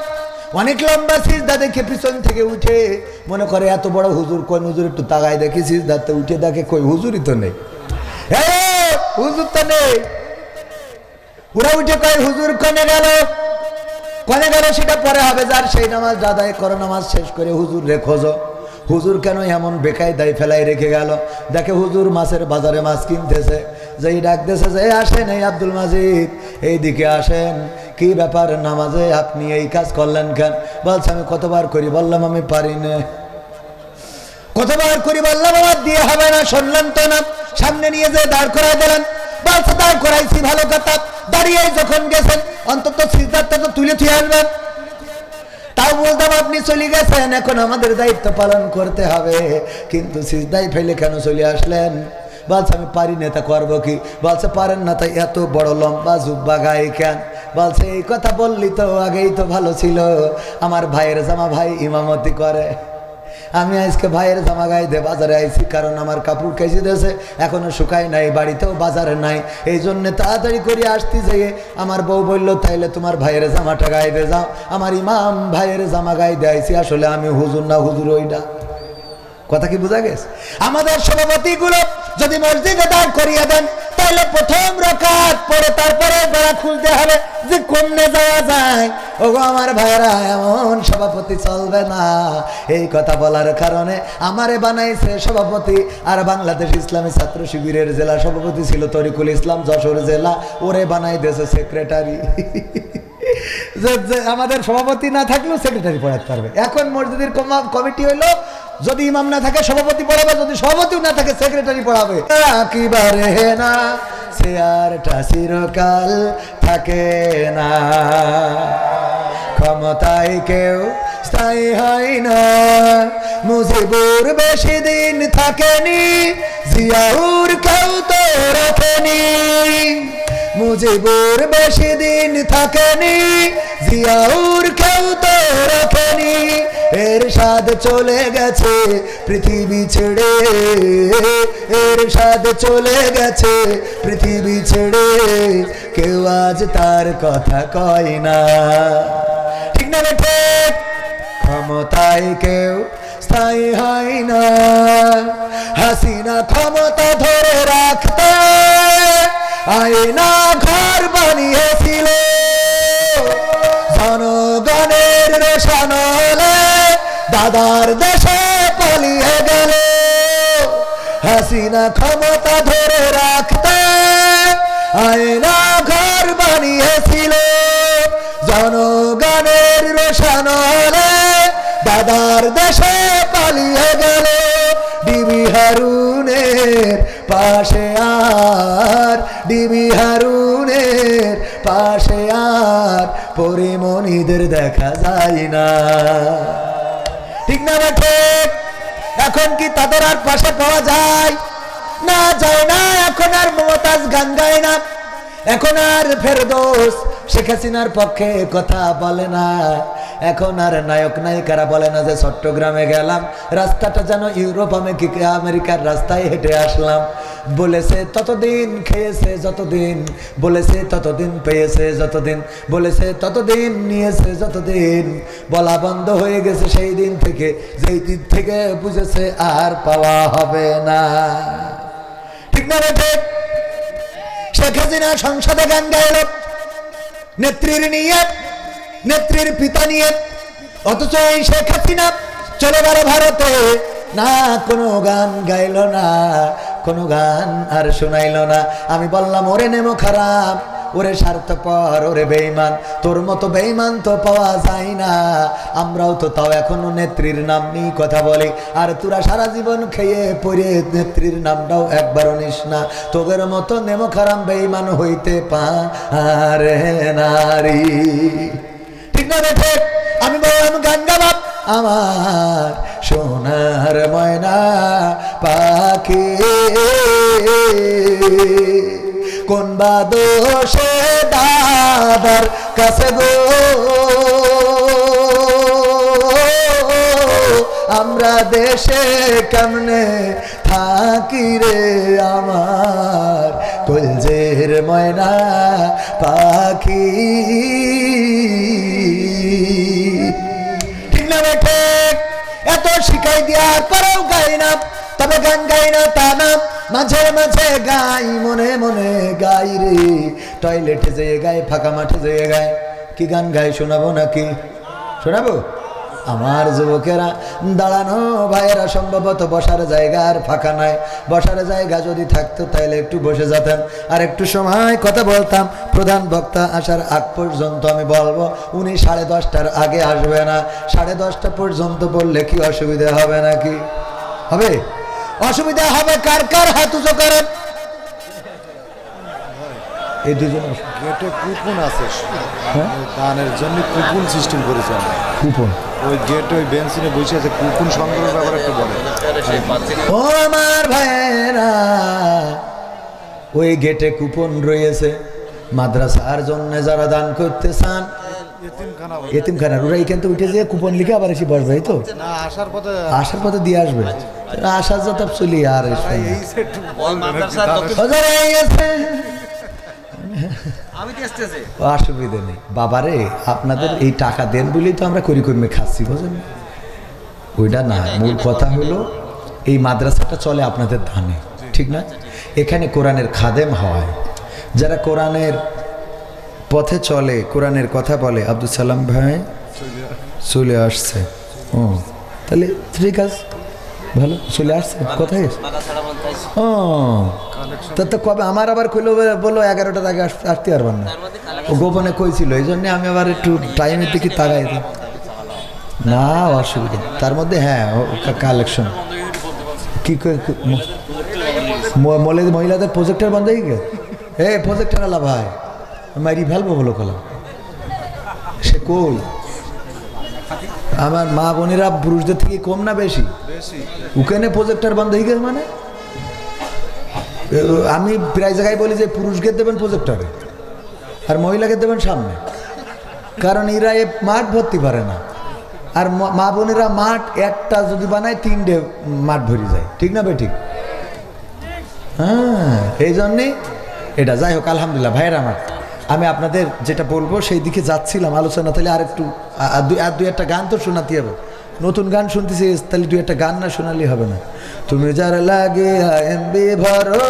অনেক লম্বা সিজদা দেখে পিছন থেকে উঠে মনে করে এত বড় হুজুর, কোন হুজুর একটু তাকায় দেখি সিজদাতে উঠে দেখে কই হুজুরই তো নেই, হুজুর তো নেই। ওরা উঠে কয় হুজুর কনে গেল, কনে গেল সেটা পরে হবে, যার সেই নামাজ আদায় করো, নামাজ শেষ করে হুজুর রে খোঁজো। হুজুর কেন এমন বেকায়দায় ফেলাই রেখে গেল? দেখে হুজুর মাছের বাজারে মাছ কিনতেছে, যেই ডাকতেছে যে আসেন এই আব্দুল মাজিদ এইদিকে আসেন, কি ব্যাপার নামাজে আপনি এই কাজ করলেন কেন? বলছে আমি কতবার করি বললাম আমি পারি না, কতবার করি বললাম আমার দিয়ে হবে না, শুনলেন তো না, সামনে নিয়ে যে দাঁড় করাই দিলেন। বলছে দাঁড় করাইছি ভালো কথা, দাঁড়িয়ে যখন গেছেন অন্তত সিজদাটা তো তুলে থুয়ে আসবেন। তাও বলতাম আপনি চলে গেছেন, এখন আমাদের দায়িত্ব পালন করতে হবে, কিন্তু সিজদায় ফেলে কেন চলে আসলেন? বলছে আমি পারি না, তা করবো কি? বলছে পারেন না তাই এত বড় লম্বা জুব্বা গায়ে কেন? বলছে এই কথা বললি তো আগেই তো ভালো ছিল, আমার ভাইয়ের জামা ভাই ইমামতি করে, আমি আজকে ভাইয়ের জামা গাইতে বাজারে আইছি, কারণ আমার কাপড় কেচে দিয়েছে এখনো শুকাই নাই, বাড়িতেও বাজারে নাই, এই জন্য তাড়াতাড়ি করে আসতে যেয়ে আমার বউ বলল তাইলে তোমার ভাইয়ের জামাটা গাইতে যাও। আমার ইমাম ভাইয়ের জামা গাইতে আইছি, আসলে আমি হুজুর না, হুজুর ওইটা। কথা কি বোঝা গেছে? আমাদের সভাপতিগুলো যদি মসজিদে দাঁড় করিয়ে দেন তাহলে প্রথম রাকাত পড়ে তারপরে বেড়া খুলতে হবে যে কমনে যাওয়া যায়। ওগো আমার ভাইরা, এমন সভাপতি চলবে না। এই কথা বলার কারণে আমারে বানাইছে সভাপতি, আর বাংলাদেশ ইসলামী ছাত্র শিবিরের জেলা সভাপতি ছিল তরিকুল ইসলাম যশোর জেলা, ওরে বানাই দিয়েছে সেক্রেটারি। আমাদের সভাপতি না থাকলেও সেক্রেটারি পড়াতে পারবে। এখন মসজিদের কমিটি হইলো যদি ইমাম না থাকে সভাপতি পড়াবে, যদি সভাপতিও না থাকে সেক্রেটারি পড়াবে। একেবারে না সে আরটা চিরকাল থাকে না, ক্ষমতায় কেউ স্থায়ী হয় না। মুজিবুর বেশি দিন থাকেনি, জিয়াউর কেউ তো রাখেনি। মুজিবুর বেশি দিন থাকেনি, জিয়াউর কেউ তো রাখেনি। এরশাদ চলে গেছে পৃথিবী ছেড়ে, এরশাদ চলে গেছে পৃথিবী ছেড়ে, কেউ আজ তার কথা কয় না। ঠিক না বেঠে? ক্ষমতায় কেউ স্থায়ী হয় না। হাসিনা ক্ষমতা ধরে রাখতে আয়না ঘর বানিয়েছিল, জনগণের রোশানলে দাদার দেশে পালিয়ে গেল। হাসিনা ক্ষমতা ধরে রাখতে আয়না ঘর বানিয়েছিল, জনগণের রোশানলে দাদার দেশে পালিয়ে গেল। ডিবি হারুনের পাশে আর, ডিবি হারুনের পাশে আর পরিমণিদের দেখা যায় না। ঠিক না বেঠে? এখন কি তাদের আর পাশে পাওয়া যায়? না, যায় না। এখন আর মমতাজ গান গায় না, এখন আর ফেরদৌস শেখ হাসিনার পক্ষে কথা বলে না, এখন আর নায়ক নায়িকারা বলে না যে চট্টগ্রামে গেলাম, রাস্তাটা যেন ইউরোপ আমেরিকার রাস্তায় হেঁটে আসলাম। বলেছে ততদিন খেয়েছে যতদিন, বলেছে ততদিন পেয়েছে যতদিন, বলেছে ততদিন নিয়েছে যতদিন। বলা বন্ধ হয়ে গেছে সেই দিন থেকে, যেই দিন থেকে বুঝেছে আর পাওয়া হবে না। ঠিক না বেটে? শেখ হাসিনা সংসদে গান গাইল নেত্রীর নিয়ে, নেত্রীর পিতা নিয়ে, অথচ এই শেখ হাসিনা চলে গেল ভারতে, না কোনো গান গাইল না, কোনো গান আর শোনাইল না। আমি বললাম ওরে নেমো খারাপ, ওরে স্বার্থপর, ওরে বেঈমান, তোর মতো বেঈমান তো পাওয়া যায় না। আমরাও তো তাও এখনো নেত্রীর নাম নিয়ে কথা বলি, আর তোরা সারা জীবন খেয়ে পড়ে নেত্রীর নামটাও একবারও নিস না। তোদের মতো নেমো খারাপ বেঈমান হইতে পারে নারী। ঠিক না বেঠে? আমি বললাম গান গাবাব আমার সোনার ময়না পাখি, কোন বা দোষে দাদার কাছে গো আমরা দেশে কেমনে থাকি রে আমার কলজের ময়না পাখি। ঠিক না বেঠে? এত শিখাই দেওয়ার পরেও গাই না, তবে গান গাই না তা না, মাঝে মাঝে গাই, মনে মনে গাই রে। টয়লেটে যেয়ে গাই, ফাঁকা মাঠে যেয়ে গাই। কি গান গাই শোনাবো নাকি? শোনাবো? আমার যুবকেরা দাঁড়ানো ভাইয়েরা সম্ভবত বসার জায়গা আর ফাঁকা নাই। বসার জায়গা যদি থাকতো তাইলে একটু বসে যেতাম, আর একটু সময় কথা বলতাম। প্রধান বক্তা আসার আগ পর্যন্ত আমি বলবো, উনি 10:30টার আগে আসবে না। 10:30টা পর্যন্ত বললে কি অসুবিধা হবে নাকি? হবে? অসুবিধা হবে কার কার? হাত উঁচু করেন। এই দুজন গেটে কুপন আছে, দানের জন্য কুপন সিস্টেম করেছে। কুপন ওই গেট, ওই বেঞ্চিনে বসে আছে, কুপন সংগ্রহের ব্যাপারে একটু বলে। ও আমার ভাইয়েরা, ওই গেটে কুপন রয়েছে মাদ্রাসার জন্য যারা দান করতে চান। এতিমখানা ওরা এইখান থেকে উঠে যেয়ে কুপন লিখে আবার এসে বসবে, তো আসার পথে দিয়ে আসবে। আসার যত চলি আর অসুবিধে নেই বাবারে। আপনাদের এই টাকা দেন বলেই তো আমরা করি কর্মে খাচ্ছি, বুঝলেন? ওইটা না, মূল কথা হলো এই মাদ্রাসাটা চলে আপনাদের ধানে, ঠিক না? এখানে কোরআনের খাদেম হয়, যারা কোরআনের পথে চলে, কোরআনের কথা বলে। আব্দুল সালাম ভাই চলে আসছে, ও তাহলে ঠিক আছে, ভালো চলে আসছে। কোথায়? ও তো কবে? আমার আবার কইলো বলো 11টার আগে আসতে পারবেন না, ও গোপনে কইছিল, এই জন্য আমি আবার একটু টাইমের দিকে তাকাই দিই না, অসুবিধা। তার মধ্যে হ্যাঁ কালেকশন কি মহিলাদের প্রজেক্টর বন্ধ হয়ে গেছে। এ প্রজেক্টর আলা ভাই মারি ফেলবো বলো কলাম, সে কই? আমার মা বোনেরা পুরুষদের থেকে কম না বেশি? ওখানে প্রজেক্টর বন্ধ হয়ে গেছে মানে? আমি প্রায় জায়গায় বলি যে পুরুষকে দেবেন প্রজেক্টরে আর মহিলাকে দেবেন সামনে, কারণ এরা এ মাঠ ভর্তি পারে না। আর মা বোনেরা মাঠ একটা যদি বানায় 3টে মাঠ ভরে যায়, ঠিক না ভাই? ঠিক, হ্যাঁ, এই জন্যে এটা। যাই হোক, আলহামদুলিল্লাহ ভাইয়ের আমার, আমি আপনাদের যেটা বলবো সেই দিকে যাচ্ছিলাম আলোচনা। তাহলে আর একটু দুই একটা গান তো শোনাতে হবে, নতুন গান শুনতেছি, তাহলে 2-1টা গান না শোনালেই হবে না। তুমি যার লাগে এমবি ভরো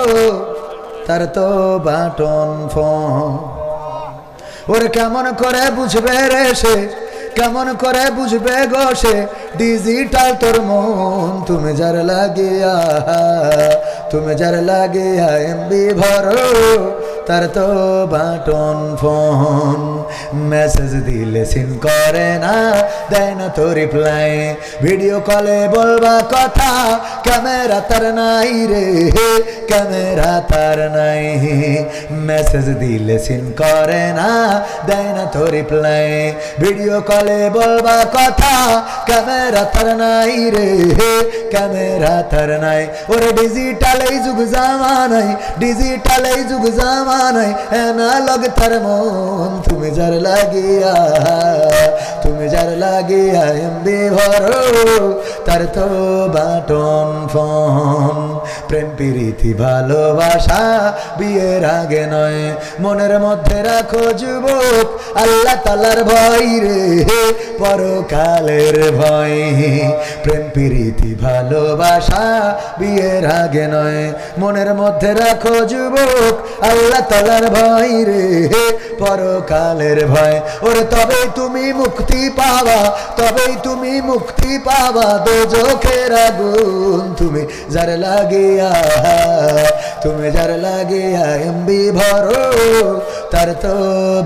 তার তো বাটন ফোন, ওরে কেমন করে বুঝবে রে সে, কেমন করে বুঝবে গো সে ডিজিটাল তোর মন। তুমি যার লাগিয়া, তুমি যার লাগিয়া এমবি ভরো তার তো বাটন ফোন। মেসেজ দিলে সিন করে না, দেয় না তো রিপ্লাই, ভিডিও কলে বলবা কথা ক্যামেরা তার নাই রে, ক্যামেরা তার নাই। মেসেজ দিলে সিন করে না, দেয় না তো রিপ্লাই, ভিডিও কলে বলবা কথা ক্যামেরা তার নাই রে, ক্যামেরা তার নাই। ওরে ডিজিটাল এই যুগ জামানাই, ডিজিটাল এই যুগ জামানাই, অ্যানালগ তার মন। তুমি যার লাগিয়া, তুমি যার লাগিয়া এমবি ভরো, তার তো বাটন ফোন। প্রেম প্রীতি ভালোবাসা বিয়ের আগে নয়, মনের মধ্যে রাখো যুবক আল্লাহ তাআলার ভয় রে, পরকালের ভয়। প্রেম প্রীতি ভালোবাসা বিয়ের আগে নয়, মনের মধ্যে রাখো যুবক আল্লাহ তাআলার ভয় রে, পরকালের ভয়। ওরে তবেই তুমি মুক্তি পাবা, তবেই তুমি মুক্তি পাবা দোজখের আগুন। তুমি যার লাগিয়া, তুমি যার লাগিয়া এমবি ভরো, তার তো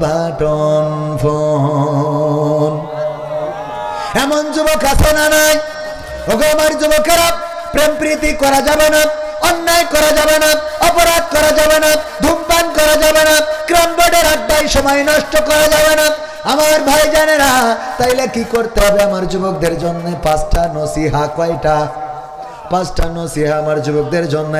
বাটন ফোন। এমন যুবক আছে না নাই? ওগো আমার যুবকেরা, প্রেম প্রীতি করা যাবে না, অন্যায় করা যাবে না, অপরাধ করা যাবে না, ধূমপান করা যাবে না, ক্রাম বোর্ডের আড্ডায় সময় নষ্ট করা যাবে না আমার ভাই জানেরা। তাইলে কি করতে হবে আমার যুবকদের জন্য? 5টা নসিহা। কয়টা? 5টা নসিহা আমার যুবকদের জন্য।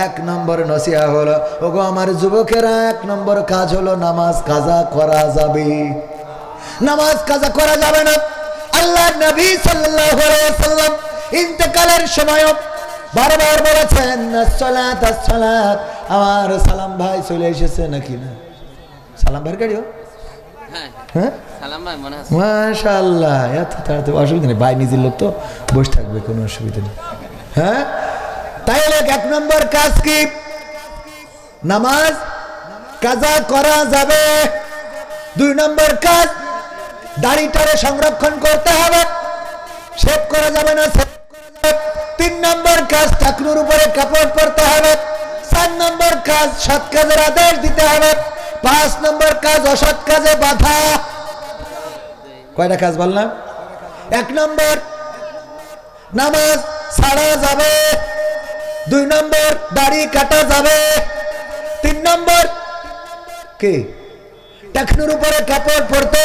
1 নম্বর নসিহা হলো, ওগো আমার যুবকেরা, 1 নম্বর কাজ হলো নামাজ কাজা করা যাবে। নামাজ কাজা করা যাবে না। আল্লাহ নবী সাল্লাল্লাহু আলাইহি ওয়াসাল্লাম ইন্তেকালের সময় বারবার বলেছেন, আসসালাত আসসালাত। আমার সালাম ভাই চলে এসেছে নাকি না? সালাম ভাইয়ের গাড়িও? হ্যাঁ, সালাম ভাই মনে আছে। মাশাআল্লাহ, এত তাড়াতাড়ি অসুবিধা নেই, ভাই নিজের লোক তো বসে থাকবে, কোনো অসুবিধা নেই। হ্যাঁ, তাইলে 1 নম্বর কাজ কি? নামাজ কাজা করা যাবে। 2 নম্বর কাজ, দাড়িটারে সংরক্ষণ করতে হবে, শেভ করা যাবে না। 3 নম্বর কাজ, টাকনুর উপরে কাপড় পরতে হবে। 4 নম্বর কাজ, সৎ কাজের আদেশ দিতে হবে। 5 নম্বর কাজ, অসৎ কাজে বাধা। কয়টা কাজ বললাম? 1 নম্বর নামাজ ছাড়া যাবে। 2 নম্বর দাড়ি কাটা যাবে। 3 নম্বর কি? টাকনুর উপরে কাপড় পরতে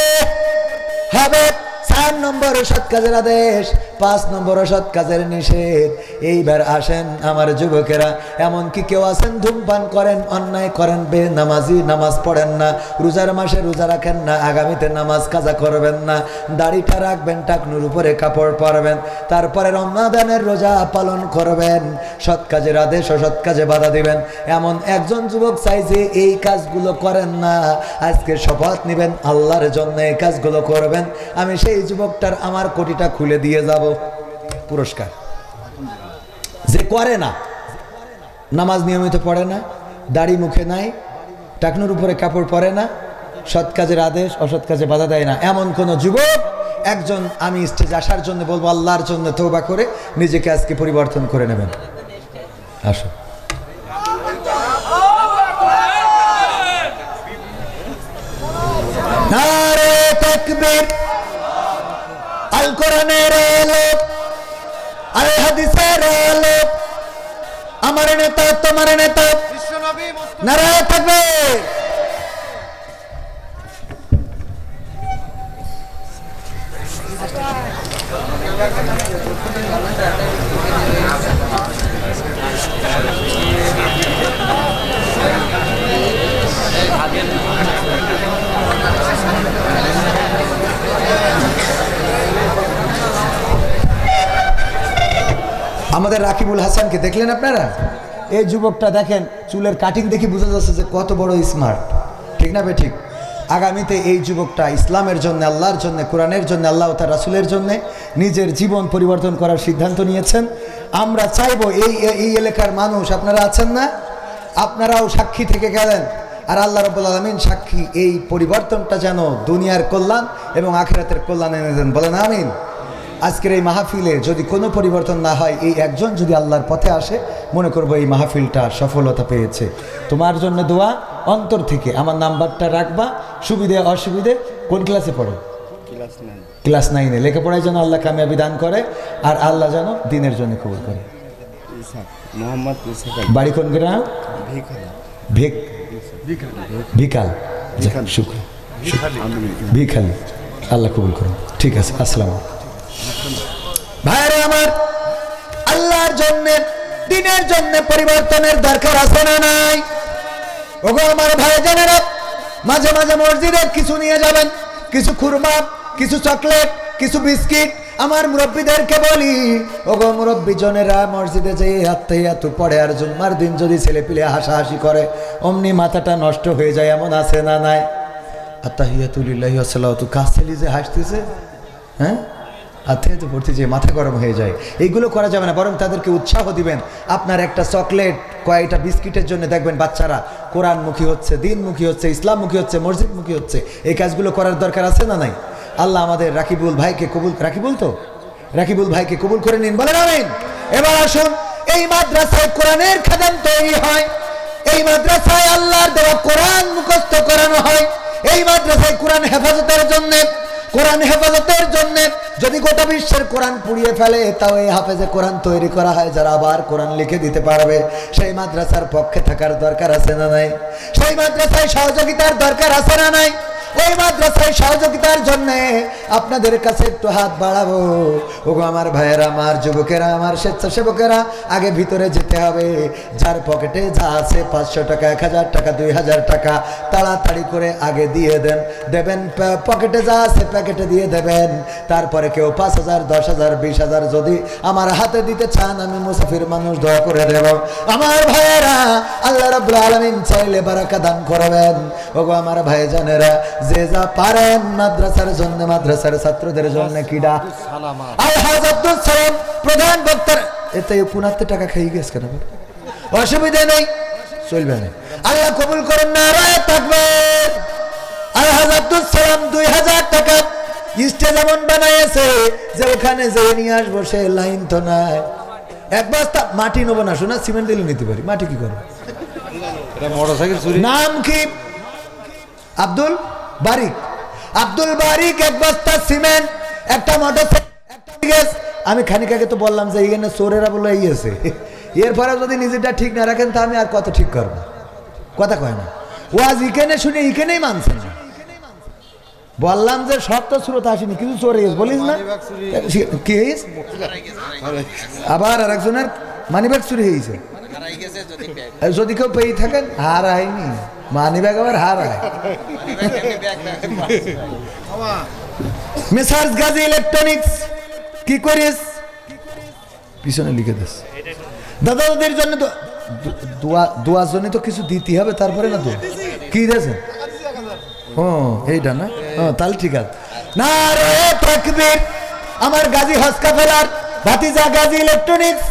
হবে। 4 নম্বর সৎ কাজের আদেশ, 5 নম্বর অসৎ কাজের নিষেধ। এইবার আসেন আমার যুবকেরা, এমন কি কেউ আছেন ধূমপান করেন, অন্যায় করেন, বেনামাজি, নামাজ পড়েন না, রোজার মাসে রোজা রাখেন না, আগামীতে নামাজ কাজা করবেন না, দাড়িটা রাখবেন, টাকনুর উপরে কাপড় পরবেন, তারপরে রমজানের রোজা পালন করবেন, সৎ কাজের আদেশ অসৎ কাজে বাধা দিবেন। এমন একজন যুবক চাই যে এই কাজগুলো করেন না, আজকে শপথ নেবেন আল্লাহর জন্য এই কাজগুলো করবেন। আমি সেই যুবকটার আমার কোটিটা খুলে দিয়ে যাব পুরস্কার। যে করে না, নামাজ নিয়মিত পড়ে না, দাড়ি মুখে নাই, টাকনুর উপরে কাপড় পরে না, সৎ কাজের আদেশ অসৎ কাজে বাধা দেয় না, এমন কোন যুবক একজন আমি স্টেজে আসার জন্য বলবো আল্লাহর জন্য তওবা করে নিজেকে আজকে পরিবর্তন করে নেবেন। আসো। নারে তাকবীর। আল কোরআনের আলো, আল হাদিসের আলো, আমার নেতা তোমার নেতা বিশ্বনবী নারে তাকবীর। আমাদের রাকিবুল হাসানকে দেখলেন আপনারা? এই যুবকটা দেখেন, চুলের কাটিং দেখি বোঝা যাচ্ছে যে কত বড় স্মার্ট, ঠিক না? ঠিক। আগামীতে এই যুবকটা ইসলামের জন্য, আল্লাহর জন্য, কোরআনের জন্য, আল্লাহ ও তার রাসূলের জন্য নিজের জীবন পরিবর্তন করার সিদ্ধান্ত নিয়েছেন। আমরা চাইবো এই এলাকার মানুষ, আপনারা আছেন না, আপনারাও সাক্ষী থেকে গেলেন, আর আল্লাহ রাব্বুল আলামিন সাক্ষী, এই পরিবর্তনটা যেন দুনিয়ার কল্যাণ এবং আখিরাতের কল্যাণ এনে দেন। বলেন আমিন। আজকের এই মাহফিলে যদি কোনো পরিবর্তন না হয়, এই একজন যদি আল্লাহর পথে আসে, মনে করবো এই মাহফিলটা সফলতা পেয়েছে। তোমার জন্য দোয়া অন্তর থেকে। আমার নাম্বারটা রাখবা, সুবিধে অসুবিধে। কোন ক্লাসে পড়ো? ক্লাস 9-এ। লেখাপড়ায় যেন আল্লাহ কামিয়াবি দান করে, আর আল্লাহ যেন দিনের জন্য কবুল করে। বাড়ি কোন গ্রাম? ভিকাল। ভিখালি। আল্লাহ কবুল করুন। ঠিক আছে, আসসালামু আলাইকুম। ভাইরে আমার, আল্লাহর জন্য, দিনের জন্য পরিবর্তনের দরকার আছে না নাই? ওগো আমার ভাই জানেরা, মাঝে মাঝে মসজিদে কিছু নিয়ে যাবেন, কিছু খুরমা, কিছু চকলেট, কিছু বিস্কিট। আমার মুরব্বীদেরকে বলি, ওগো মুরব্বী জনেরা, মসজিদে যে আত্মাইয়াতু পড়ে আর জুম্মার দিন যদি ছেলে পিলে হাসাহাসি করে অমনি মাথাটা নষ্ট হয়ে যায়, এমন আছে না নাই? আত্তাহিয়াতু লিল্লাহি ওয়া সালাওয়াতু, কাজ ছেলে যে হাসতেছে, হ্যাঁ আত্মাহিয়াতু পড়তে যে মাথা গরম হয়ে যায়। এইগুলো করা যাবে না, বরং তাদেরকে উৎসাহ দিবেন। আপনার একটা চকলেট, কয়েকটা বিস্কিটের জন্য দেখবেন বাচ্চারা কোরআনমুখী হচ্ছে, দিনমুখী হচ্ছে, ইসলামমুখী হচ্ছে, মসজিদমুখী হচ্ছে। এই কাজগুলো করার দরকার আছে না নাই? আল্লাহ আমাদের রাকিবুল ভাইকে কবুল, রাকিবুল তো, রাকিবুল ভাইকে কবুল করে নিন, বলেন আমিন। এবার আসুন, এই মাদ্রাসায় কোরআনের খাদেম তৈরি হয়, এই মাদ্রাসায় আল্লাহর দেওয়া কোরআন মুখস্থ করানো হয়, এই মাদ্রাসায় কোরআন হেফাজতের জন্য, কোরআন হেফাজতের জন্য যদি গোটা বিশ্বের কোরআন পুড়িয়ে ফেলে তাও এই হাফেজে কোরআন তৈরি করা হয়, যারা আবার কোরআন লিখে দিতে পারবে। সেই মাদ্রাসার পক্ষে থাকার দরকার আছে না নাই? সেই মাদ্রাসায় সহযোগিতার দরকার আছে না নাই? ওই মাদ্রাসায় সহযোগিতার জন্য আপনাদের কাছে একটু হাত বাড়াবো। ওগো আমার ভাইয়েরা, আমার যুবকেরা, আমার স্বেচ্ছাসেবকেরা, আগে ভিতরে যেতে হবে। যার পকেটে যা আছে 500 টাকা, 1000 টাকা, 2000 টাকা তাড়াতাড়ি করে আগে দিয়ে দেবেন। পকেটে যা আছে প্যাকেটে দিয়ে দেবেন। তারপরে কেউ 5000, 10000, 20000 যদি আমার হাতে দিতে চান, আমি মুসাফির মানুষ, দোয়া করে দেব। আমার ভাইয়েরা, আল্লাহ রাব্বুল আলামিন চাইলে বারাকা দান করবেন। ওগো আমার ভাইজানেরা, যে যা পারেন মাদ্রাসার জন্য, মাদ্রাসার ছাত্রদের জন্য কিডা আলহাজ আব্দুল সালাম প্রধান বক্তার এতে 69 টাকা খেয়ে গেছে কেন? অসুবিধা নেই, চলবে না। আল্লাহ কবুল করেন, নারায়ে তাকবীর। আলহাজ আব্দুল সালাম 2000 টাকা স্টেজ এমন বানাইছে যে ওখানে যে নিয়ে আসবো সে লাইন তো নাই। এক বস্তা মাটি নেবো না, শোনা সিমেন্ট দিলে নিতে পারি, মাটি কি করবো? নাম কি? আব্দুল বারিক। আব্দুল বারিক এক বস্তা সিমেন্ট, একটা মোটরসাইকেল। আমি খানিক আগে তো বললাম যে এখানে চোরেরা বলে ইয়েছে, এরপরে যদি নিজেটা ঠিক না রাখেন তা আমি আর কত ঠিক করবো? কথা কয় না, ওয়াজ এখানে শুনে এখানেই মানছেন না। বললাম যে সব তো শ্রোতা আসেনি, কিছু চোরে বলিস না কি হয়েছে? আবার আর একজনের মানিব্যাগ চুরি হয়েছে, যদি কেউ পেয়ে থাকেন। হারায়নি মানিব্যাগ, আবার হারায়। মেসার্স গাজী ইলেকট্রনিক্স কি করিস? পিছনে লিখে দিস। দাদা দাদির জন্য তো দোয়ার জন্য তো কিছু দিতে হবে, তারপরে না তো কি দিয়েছেন? এইটা না, তাহলে ঠিক আছে। নারায়ে তাকবীর। আমার গাজী হসকাফেলার ভাতিজা গাজী ইলেকট্রনিক্স,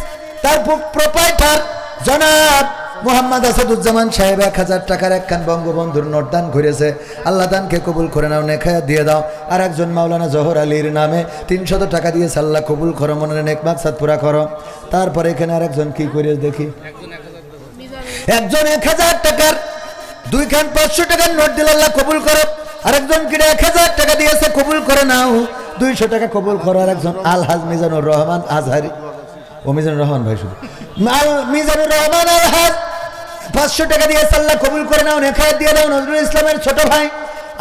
তার প্রোপাইটার জনাব মোহাম্মদ আসাদুজ্জামান সাহেব 1000 টাকার একখান বঙ্গবন্ধুর নোট দান করেছে। আল্লাহ দানকে কবুল করে নাও, নেখায়া দিয়ে দাও। আর একজন মাওলানা জহর আলীর নামে 300 টাকা দিয়েছে, আল্লাহ কবুল করো, মনের নেক মাকসাদ পুরা করো। তারপরে এখানে আর একজন কি করে দেখি, একজন 1000 টাকার 2 খান 500 টাকার নোট দিল, আল্লাহ কবুল করো। আরেকজন কি 1000 টাকা দিয়েছে, কবুল করে নাও। 200 টাকা কবুল করো। আর একজন আলহাজ মিজানুর রহমান আজহারি, ও মিজানুর রহমান ভাই, শুধু মিজানুর রহমান আলহাজ 500 টাকা দিয়েছে, আল্লাহ কবুল করে নাও, নেখায়াত দিয়ে দাও। নজরুল ইসলামের ছোট ভাই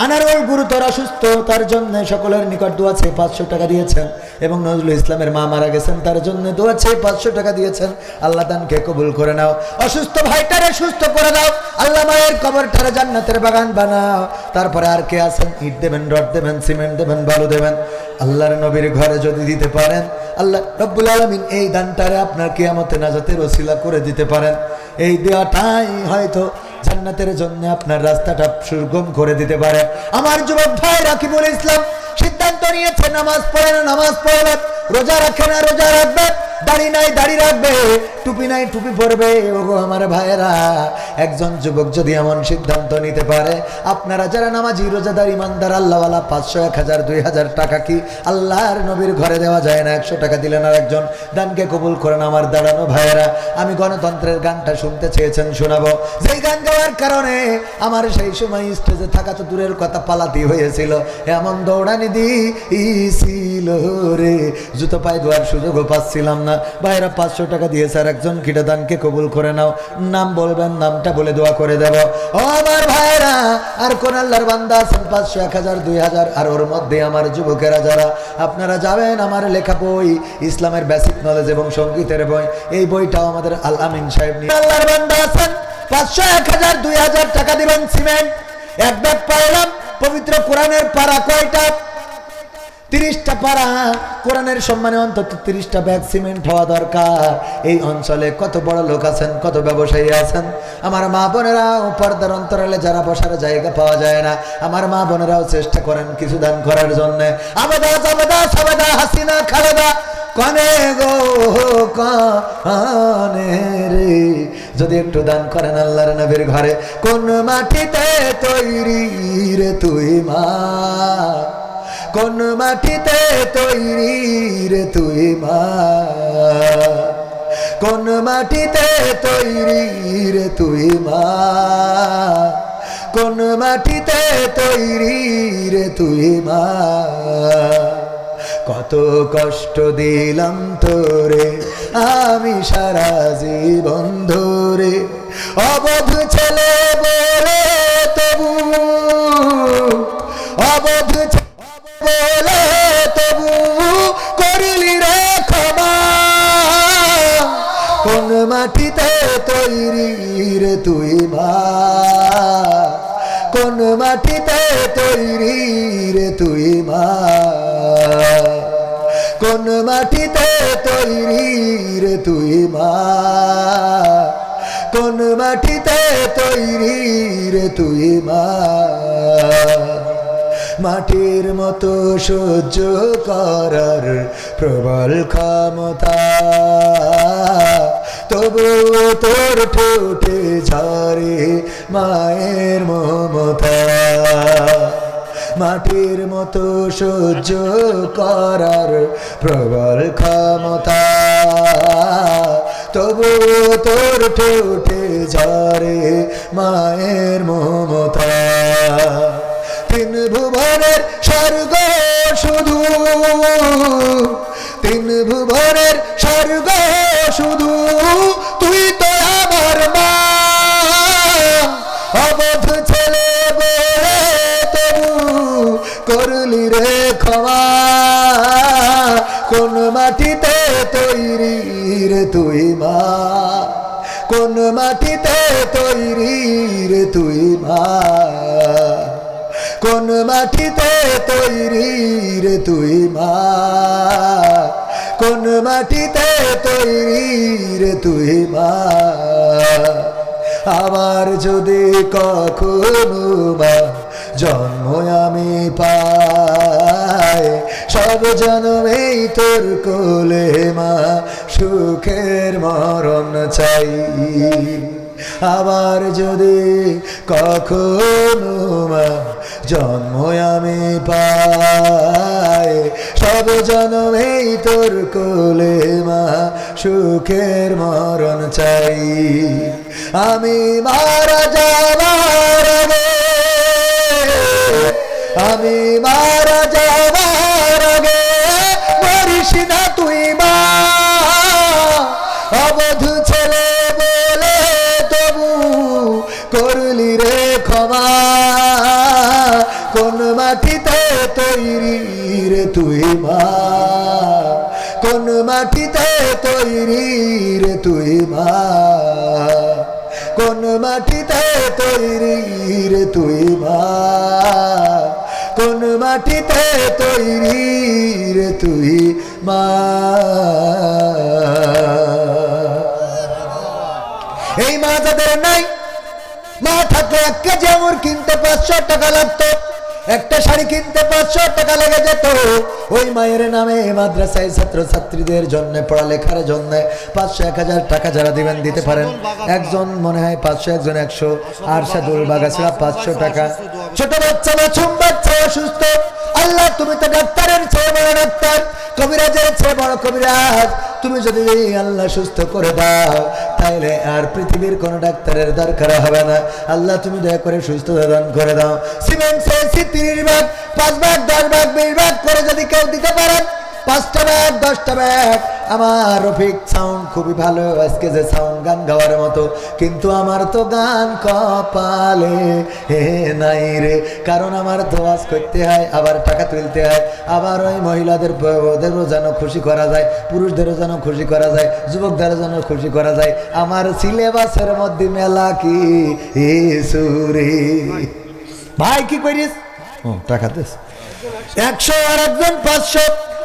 আনারুল গুরুতর অসুস্থ, তার জন্য সকলের নিকট দোয়া চেয়ে 500 টাকা দিয়েছেন। এবং নজরুল ইসলামের মা মারা গেছেন, তার জন্য দোয়া চেয়ে 500 টাকা দিয়েছেন। আল্লাহ দানকে কবুল করে নাও। অসুস্থ ভাইটারে সুস্থ করে দাও, আল্লাহ মায়ের কবরটারে জান্নাতের বাগান বানাও। তারপরে আর কে আছেন? ইট দেবেন, রড দেবেন, সিমেন্ট দেবেন, বালু দেবেন। আল্লাহর নবীর ঘরে যদি দিতে পারেন, আল্লাহ রব্বুল আলামিন এই দানটারে আপনার কিয়ামতে নাজাতের ওসিলা করে দিতে পারেন। এই দেওয়াটাই হয়তো জান্নাতের জন্য আপনার রাস্তাটা সুগম করে দিতে পারে। আমার যুবক ভাই রাকিবুল ইসলাম সিদ্ধান্ত নিয়েছে, নামাজ পড়ে না নামাজ পড়বে, রোজা রাখে না রোজা রাখবে, দাড়ি নাই দাড়ি রাখবে, টুপি নাই টুপি পরবে। ওগো আমার ভাইয়েরা, একজন যুবক যদি এমন সিদ্ধান্ত নিতে পারে, আপনারা যারা নামাজি রোজাদার ইমানদার আল্লাহওয়ালা 500, 1000, 2000 টাকা কি আল্লাহর নবীর ঘরে দেওয়া যায় না? 100 টাকা দিলেন আর একজন, দানকে কবুল করেন। আমার দাঁড়ানো ভাইয়েরা, আমি গণতন্ত্রের গানটা শুনতে চেয়েছেন, শোনাবো। যেই গান গাওয়ার কারণে আমার সেই সময় স্টেজে থাকা তো দূরের কথা, পালাতে হয়েছিল। এমন দৌড়ানি দিয়েছিল রে, জুতো পায়ে ধোয়ার সুযোগও পাচ্ছিলাম না। ভাইরা 500 টাকা দিয়েছে, আর একজন কিটা দানকে কবুল করে নাও। নাম বলবেন, নামটা বলে দোয়া করে দেব। ও আমার ভাইরা, আর কোন আল্লাহর বান্দা আছেন 500, 1000, 2000? আর ওর মধ্যে আমার যুবকেরা যারা আপনারা যাবেন, আমার লেখা বই ইসলামের বেসিক নলেজ এবং সঙ্গীতের বই, এই বইটাও আমাদের আল আমিন সাহেব নিয়ে। আল্লাহর বান্দা আছেন 500, 1000, 2000 টাকা দিবেন সিমেন্ট, এক ব্যাগ পাইলাম পবিত্র কোরআনের পারা কয়টা 30টা পারা কোরআনের সম্মানে অন্তত 30টা ব্যাগ সিমেন্ট হওয়া দরকার এই অঞ্চলে কত বড় লোক আছেন কত ব্যবসায়ী আছেন আমার মা বোনেরাও পর্দার অন্তরালে যারা বসার জায়গা পাওয়া যায় না আমার মা বোনেরাও চেষ্টা করেন কিছু দান করার জন্য আবাদা জাবাদা সাবাদা হাসিনা খালেদা কনে গো কনে রে যদি একটু দান করেন আল্লাহর নবীর ঘরে কোন মাটিতে তৈরি রে তুই মা কোন মাটিতে তৈরি রে তুই মা কোন মাটিতে তৈরি রে তুই মা কোন মাটিতে তৈরি রে তুই মা কত কষ্ট দিলাম তোরে আমি সারা জীবন ধরে অবধ ছেলে বলে তবু অবধ বলে তবু করলি রে ক্ষমা কোন মাটিতে তৈরি রে তুই মা কোন মাটিতে তৈরি রে তুই মা কোন মাটিতে তৈরি রে তুই মা কোন মাটিতে তৈরি রে তুই মা মাটির মতো সহ্য করার প্রবল ক্ষমতা তবু তোর ঠোঁটে ঝরে মায়ের মমতা মাটির মতো সহ্য করার প্রবল ক্ষমতা তবু তোর ঠোঁটে ঝরে মায়ের মমতা তিন ভুবনের স্বর্গ শুধু তিন ভুবনের স্বর্গ শুধু তুই তো আমার মা অবধ ছেলে বলে তবু করলি রে ক্ষমা কোন মাটিতে তৈরি রে তুই মা কোন মাটিতে তৈরি রে তুই মা কোন মাটিতে তৈরি রে তুই মা কোন মাটিতে তৈরি রে তুই মা আবার যদি কখনো মা জন্ম আমি পাই সব জন্মেই তোর কোলে মা সুখের মরণ চাই আবার যদি কখনো মা জন্ম আমি পাই সব জন্মেই তোর কোলে মা সুখের মরণ চাই আমি মারা যাবার আগে আমি মারা যাবার আগে মরিস না তুই মা অবধ ছেলে বলে তবু করলি রে ক্ষমা কোন মাটিতে তৈরি রে তুই মা কোন মাটিতে তৈরি রে তুই মা কোন মাটিতে তৈরি রে তুই মা কোন মাটিতে তৈরি রে তুই মা এই মা যাদের নাই মা থাকলে 1 কেজি আঙুর কিনতে 500 টাকা লাগতো একটা শাড়ি কিনতে 500 টাকা লেগে যেত ওই মায়ের নামে মাদ্রাসায় ছাত্রছাত্রীদের জন্য পড়ালেখার জন্য 500-1000 টাকা যারা দিবেন দিতে পারেন একজন মনে হয় 500 একজন 100 আর সাদুল বাগাছড়া 500 টাকা ছোট বাচ্চা মাসুম বাচ্চা অসুস্থ আল্লাহ তুমি তো ডাক্তারের চেয়ে বড় ডাক্তার কবিরাজের চেয়ে বড় কবিরাজ তুমি যদি আল্লাহ সুস্থ করে দাও তাইলে আর পৃথিবীর কোন ডাক্তারের দরকার হবে না আল্লাহ তুমি দয়া করে সুস্থতা দান করে দাও সিমেন্ট 30 ভাগ 5 ভাগ 10 ভাগ 20 ভাগ করে যদি কেউ দিতে পারেন 5টা ব্যাগ 10টা ব্যাগ আমার রফিক সাউন্ড খুবই ভালো আজকে যে সাউন্ড গান গাওয়ার মতো কিন্তু আমার তো গান কপালে হে নাই রে কারণ আমার তো ওয়াজ করতে হয় আবার টাকা তুলতে হয় আবার ওই মহিলাদেরও যেন খুশি করা যায় পুরুষদেরও যেন খুশি করা যায় যুবকদেরও যেন খুশি করা যায় আমার সিলেবাসের মধ্যে মেলা কি সুরে ভাই কি করিস টাকা দিস 100 আর একজন 500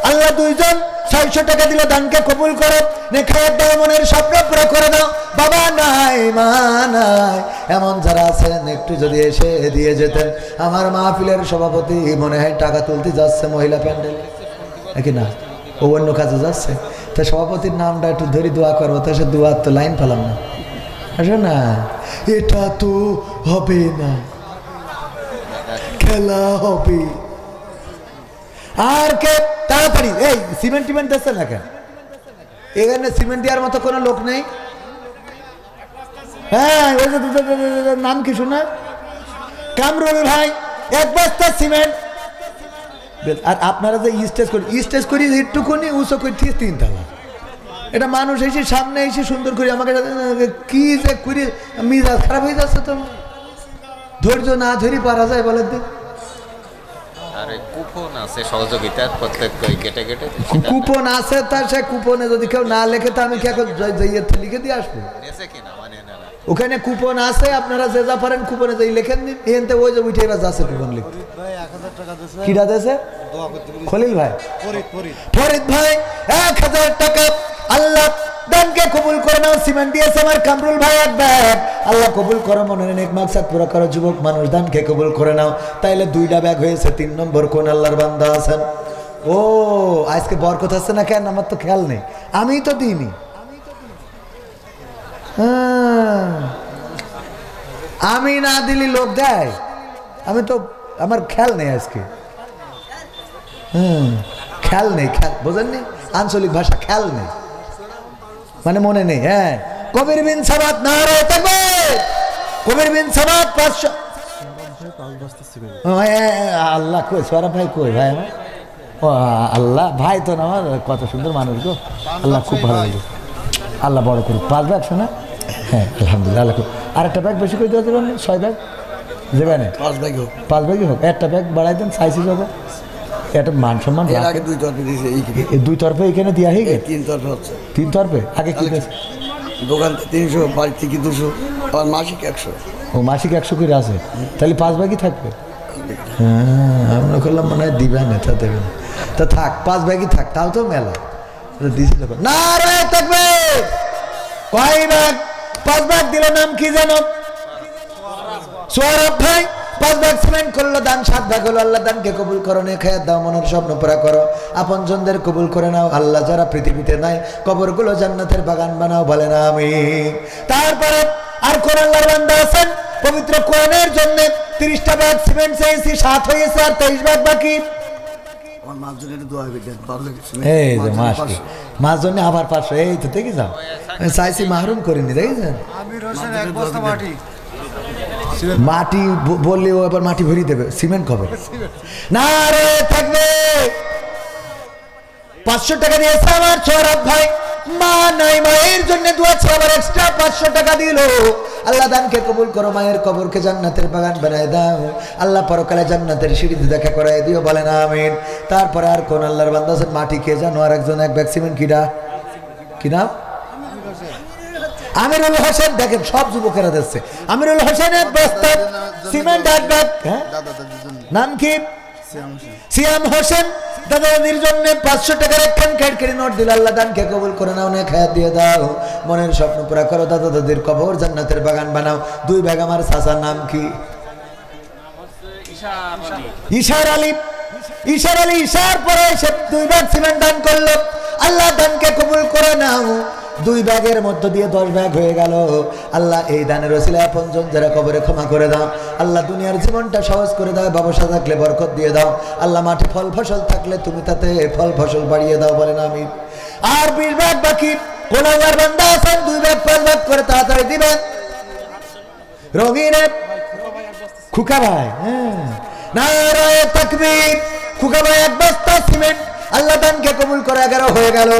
আল্লাহ দুইজন 600 টাকা দিলে দানকে কবুল করো নেখায়াত দাও মনের স্বপ্ন পুরো করে দাও বাবা নাই মা নাই এমন যারা আছেন একটু যদি এসে দিয়ে যেতেন আমার মাহফিলের সভাপতি মনে হয় টাকা তুলতে যাচ্ছে মহিলা প্যান্ডেল নাকি না ও অন্য কাজে যাচ্ছে তা সভাপতির নামটা একটু ধরে দোয়া করবো তা সে দোয়ার তো লাইন পেলাম না আসো না এটা তো হবে না খেলা হবে আর কে তাড়াতাড়ি এই সিমেন্ট টিমেন্ট দিচ্ছে না কেন এখানে সিমেন্ট দেওয়ার মতো কোনো লোক নেই হ্যাঁ ওই যে নাম কি শোনা কামরুল ভাই 1 বস্তা সিমেন্ট আর আপনারা যে স্টেজ করি একটুকুনি উঁচু করে 3 তলা এটা মানুষ এসে সামনে এসে সুন্দর করে আমাকে কি যে করি মিজাজ খারাপ হয়ে যাচ্ছে তো ধৈর্য না ধরি পারা যায় বলে দিন আরে কুপন আছে সহযোগিতার প্রত্যেক গেটে গেটে কুপন আছে তার সে কুপনে যদি কেউ না লেখে তো আমি কি এখন যাইয়ে লিখে দিয়ে আসবো ওখানে কুপন আছে আপনারা যে যা পারেন কুপনে যাই লেখেন দিন এনতে ওই যে উঠে এবার যাচ্ছে কুপন লিখতে কিটা দেশে খলিল ভাই ফরিদ ভাই 1000 টাকা আল্লাহ দানকে কবুল করে নাও সিমেন্ট দিয়েছে আমার কামরুল ভাই 1 ব্যাগ আল্লাহ কবুল করো মনের নেক মাকসাদ পুরো করো যুবক মানুষ দানকে কবুল করে নাও তাইলে 2টা ব্যাগ হয়েছে 3 নম্বর কোন আল্লাহর বান্দা আছেন ও আজকে বরকত আছে না কেন আমার তো খেয়াল নেই আমি তো দিইনি আমি না দিলি লোক দেয় আমি তো আমার খেয়াল নেই আজকে খেয়াল নেই খেয়াল বোঝেননি আঞ্চলিক ভাষা খেয়াল নেই মানে মনে নেই হ্যাঁ কবির বিন সামাদ নারে তাকবীর কবির বিন সামাদ 500 আল্লাহ কই সরা ভাই কই ভাই আমার ও আল্লাহ ভাই তো না আমার কত সুন্দর মানুষ গো আল্লাহ খুব ভালো লাগে আল্লাহ বড় করুক 5 ব্যাগ শোনা হ্যাঁ আলহামদুলিল্লাহ আল্লাহ আর একটা ব্যাগ বেশি করে দিতে পারবেন 6 ব্যাগ দেবেন 5 ব্যাগই হোক 5 ব্যাগই হোক একটা ব্যাগ বাড়াই দেন সাইজ হবে এটা মান সম্মান এর আগে 2 তরফে দিয়েছে এই 2 তরফে এখানে দেয়া হয়ে গেছে 3 তরফে হচ্ছে 3 তরফে আগে কি দিয়েছে দোকান 300 বাড়ি থেকে 200 আর মাসিক 100 ও মাসিক 100 করে আছে তাহলে 5 ব্যাগই থাকবে হ্যাঁ আমরা করলাম মনে হয় দিবেন না তা দেবেন তা থাক 5 ব্যাগই থাক তাও তো মেলা দিছি তো না রে থাকবে কয় ব্যাগ 5 ব্যাগ দিল নাম কি জানো সৌরভ ভাই 5 ব্যাগ সিমেন্ট করলো দান 7 ভাগ হলো আল্লাহ দানকে কবুল করো নেখায়াত দাও মনের স্বপ্ন পুরা করো আপনজনদের কবুল করে নাও আল্লাহ যারা পৃথিবীতে নাই কবরগুলো জান্নাতের বাগান বানাও বলেন আমিন তারপরে আর কোন আল্লাহর বান্দা আছেন পবিত্র কোরআনের জন্য 30টা ব্যাগ সিমেন্ট চাইছি 7 হয়েছে আর 23 ব্যাগ বাকি আমার মার জন্য দোয়া করবেন এই যে মার জন্য আবার 500 এই তো দেখি যাও চাইছি মাহরুম করিনি দেখেছেন আমির হোসেন 1 বস্তা মাটি বললে ও আবার মাটি ভরিয়ে দেবে সিমেন্ট কবে না রে থাকবে 500 টাকা দিয়েছে আমার সৌরভ ভাই মা নাই মায়ের জন্য দোয়া ছিল আবার এক্সট্রা 500 টাকা দিল আল্লাহ দানকে কবুল করো মায়ের কবরকে জান্নাতের বাগান বানায় দাও আল্লাহ পরকালে জান্নাতের সিঁড়িতে দেখা করায় দিও বলেন আমিন তারপরে আর কোন আল্লাহর বান্দা আছেন মাটি কে জানো আর একজন 1 ব্যাগ সিমেন্ট কি নাম আমিরুল হোসেন দেখেন সব যুবকেরা দিচ্ছে আমিরুল হোসেন 1 বস্তা সিমেন্ট 1 ব্যাগ নাম কি সিয়াম হোসেন দাদাদের জন্য 500 টাকার একখান খেড়খেড়ি নোট দিল আল্লাহ দানকে কবুল করে নাও নেখায়াত দিয়ে দাও মনের স্বপ্ন পুরা করো দাদা দাদির কবর জান্নাতের বাগান বানাও 2 ব্যাগ আমার চাচার নাম কি ইশার আলী ইশার পরে সে 2 ব্যাগ সিমেন্ট দান করলো আল্লাহ দানকে কবুল করে নাও 2 ব্যাগের মধ্য দিয়ে 10 ব্যাগ হয়ে গেল আল্লাহ এই দানের ওসিলায় আপনজন যারা কবরে ক্ষমা করে দাও আল্লাহ দুনিয়ার জীবনটা সহজ করে দাও ব্যবসা থাকলে বরকত দিয়ে দাও আল্লাহ মাঠে ফল ফসল থাকলে তুমি তাতে ফল ফসল বাড়িয়ে দাও বলেন আমিন আর 20 ব্যাগ বাকি কোন আল্লাহর বান্দা আছেন 2 ব্যাগ 5 ব্যাগ করে তাড়াতাড়ি দিবেন রঙিনে খুকা ভাই নারে তাকবীর খুকা ভাই 1 বস্তা সিমেন্ট আল্লাহ দানকে কবুল করে 11 হয়ে গেল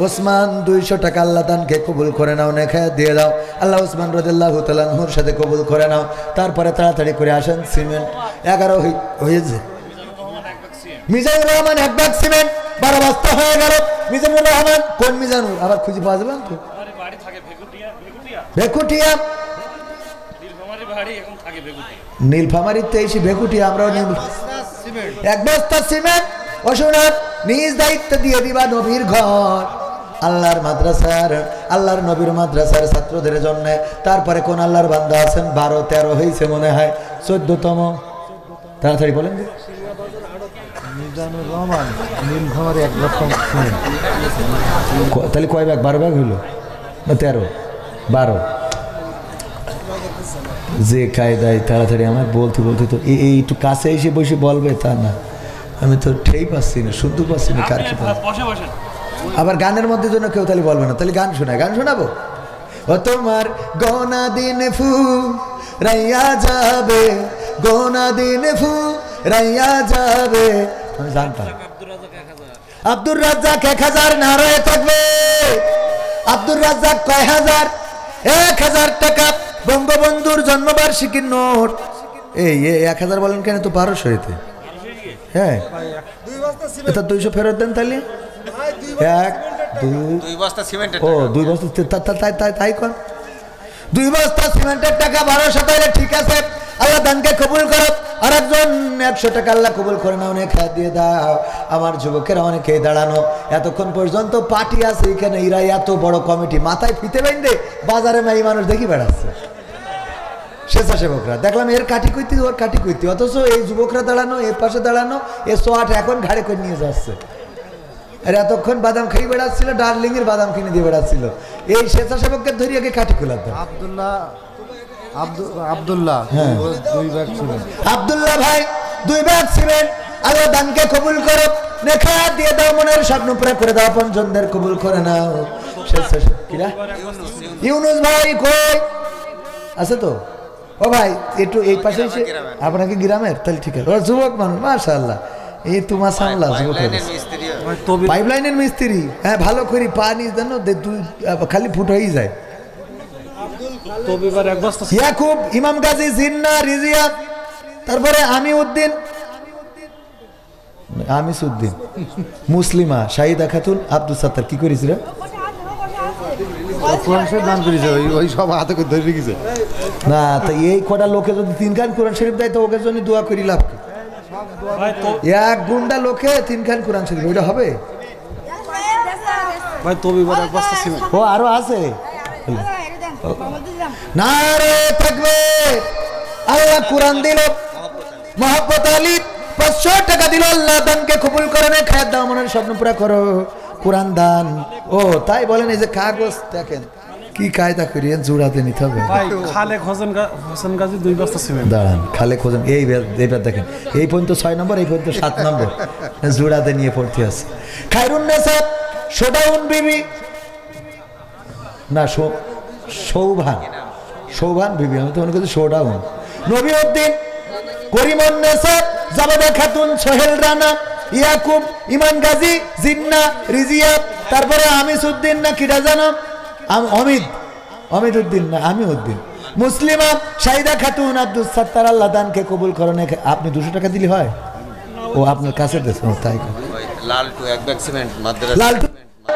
ওসমান 200 টাকা আল্লাহ দানকে কবুল করে নাও নেখায়াত দিয়ে দাও আল্লাহ ওসমান রাদিয়াল্লাহু তাআলা আনহুর সাথে কবুল করে নাও তারপরে তাড়াতাড়ি করে আসেন সিমেন্ট 11 হয়েছে মিজানুর রহমান 1 ব্যাগ সিমেন্ট 12 বস্তা হয়ে গেল মিজানুর রহমান কোন মিজানুর আবার খুঁজে পাওয়া যাবে তো আরে বাড়ি থাকে ভেকুটিয়া নীলফামারীতে এসে বেকুটি আমরাও এক বস্তা সিমেন্ট ওষুধ নিজ দায়িত্ব দিয়ে দিবা নবীর ঘর আল্লাহর মাদ্রাসার আল্লাহর নবীর মাদ্রাসার ছাত্রদের জন্য। তারপরে কোন আল্লাহর বান্দা আছেন 12-13 হয়েছে মনে হয় 14তম তাড়াতাড়ি বলেন যে মিজানুর রহমান নীলফামারী 1 বস্তা সিমেন্ট। তাহলে কয় ব্যাগ 12 ব্যাগ হইল না 13-12 যে কায়দায় তাড়াতাড়ি আমার বলতে বলতে তো এই একটু কাছে এসে বসে বলবে তা না আমি তো ঠেই পাচ্ছি না শুনতে পাচ্ছি না কার কি আবার গানের মধ্যে জন্য কেউ তাহলে বলবে না তাহলে গান শোনায় গান শোনাবো ও তোমার গোনা দিন ফু রাইয়া যাবে গোনা দিন ফু রাইয়া যাবে আমি জানতাম আব্দুর রাজ্জাক 1000 নারায় থাকবে আব্দুর রাজ্জাক কয় হাজার 1000 টাকা বঙ্গবন্ধুর জন্মবার্ষিকীর নোট এই 1000 বলেন কেন তো 1200 এতে হ্যাঁ এটা 200 ফেরত দেন তাহলে 2 বস্তা সিমেন্টের ও 2 বস্তা তাই কর 2 বস্তা সিমেন্টের টাকা 1200 তাহলে ঠিক আছে আল্লাহ দানকে কবুল করো আর একজন 100 টাকা আল্লাহ কবুল করে না অনেক হাত দিয়ে দাও আমার যুবকেরা অনেকেই দাঁড়ানো এতক্ষণ পর্যন্ত পার্টি আছে এখানে এরা এত বড় কমিটি মাথায় ফিতে বেঁধে বাজারে মেয়ে মানুষ দেখি বেড়াচ্ছে স্বেচ্ছাসেবকরা দেখলাম এর কাটি কইতি ওর কাটি কইতি অথচ এই যুবকরা দাঁড়ানো এর পাশে দাঁড়ানো এ 108 এখন ঘাড়ে করে নিয়ে যাচ্ছে আর এতক্ষণ বাদাম খাই বেড়াচ্ছিল ডার্লিং এর বাদাম কিনে দিয়ে বেড়াচ্ছিল এই স্বেচ্ছাসেবককে ধরে আগে কাটি খোলা দাও আব্দুল্লাহ হ্যাঁ 2 ব্যাগ সিমেন্ট আব্দুল্লাহ ভাই 2 ব্যাগ সিমেন্ট আল্লাহ দানকে কবুল করো নেখা দিয়ে দাও মনের স্বপ্ন পুরো করে দাও আপনজনদের কবুল করে নাও স্বেচ্ছাসেবক কিরা ইউনুস ভাই কই আছে তো ও ভাই একটু এই পাশে এসে আপনাকে গ্রামের তাহলে ঠিক আছে ও যুবক মানুষ মাশাআল্লাহ এই তোমার সামলা যুবক পাইপলাইনের মিস্ত্রি হ্যাঁ ভালো করে পানি জানো খালি ফুট হয়েই যায় ইয়াকুব ইমাম গাজী জিন্না রিজিয়া তারপরে আমিউদ্দিন আমিসউদ্দিন মুসলিমা শাহিদা খাতুন আব্দুল সাত্তার কি করিস রে দান করেছে ওই সব হাতে করে ধরে রেখেছে না তো এই কটা লোকে যদি 3 খান কোরআন শরীফ দেয় তো ওকে জন্য দোয়া করি লাভ কি এক গুন্ডা লোকে 3 খান কোরআন শরীফ ওইটা হবে ভাই তবিবার 1 বস্তা সিমেন্ট ও আরো আছে নারে তাকবীর আল্লাহ কোরআন দিল মোহাম্মদ আলী 500 টাকা দিল আল্লাহ দানকে কবুল করে নে খায়াত দাও মনের স্বপ্ন পুরা করো কোরআন দান ও তাই বলেন এই যে কাগজ দেখেন কি কায়দা করিয়েন জোড়াতে নিতে হবে ভাই খালেক হোসেন গাজী 2 বস্তা সিমেন্ট দাঁড়ান খালেক হোসেন এইবার দেখেন এই পর্যন্ত 6 নম্বর এই পর্যন্ত 7 নম্বর জোড়াতে নিয়ে পড়তে আছে খায়রুন নেসা শোডাউন বিবি না সৌভান বিবি আমি তো মনে করছি শোডাউন নবীউদ্দিন করিমুন নেসা জাবেদা খাতুন সোহেল রানা ইয়াকুব ইমান গাজী জিন্না রিজিয়া তারপরে আমিসউদ্দিন না কিরা জানো অমিদউদ্দিন না আমিউদ্দিন মুসলিমা শাহিদা খাতুন আব্দুল সাত্তার আল্লাহ দানকে কবুল করেন আপনি 200 টাকা দিলে হয় ও আপনার কাছে দেন তাই লালটু 1 ব্যাগ সিমেন্ট মাদ্রাসা লালটু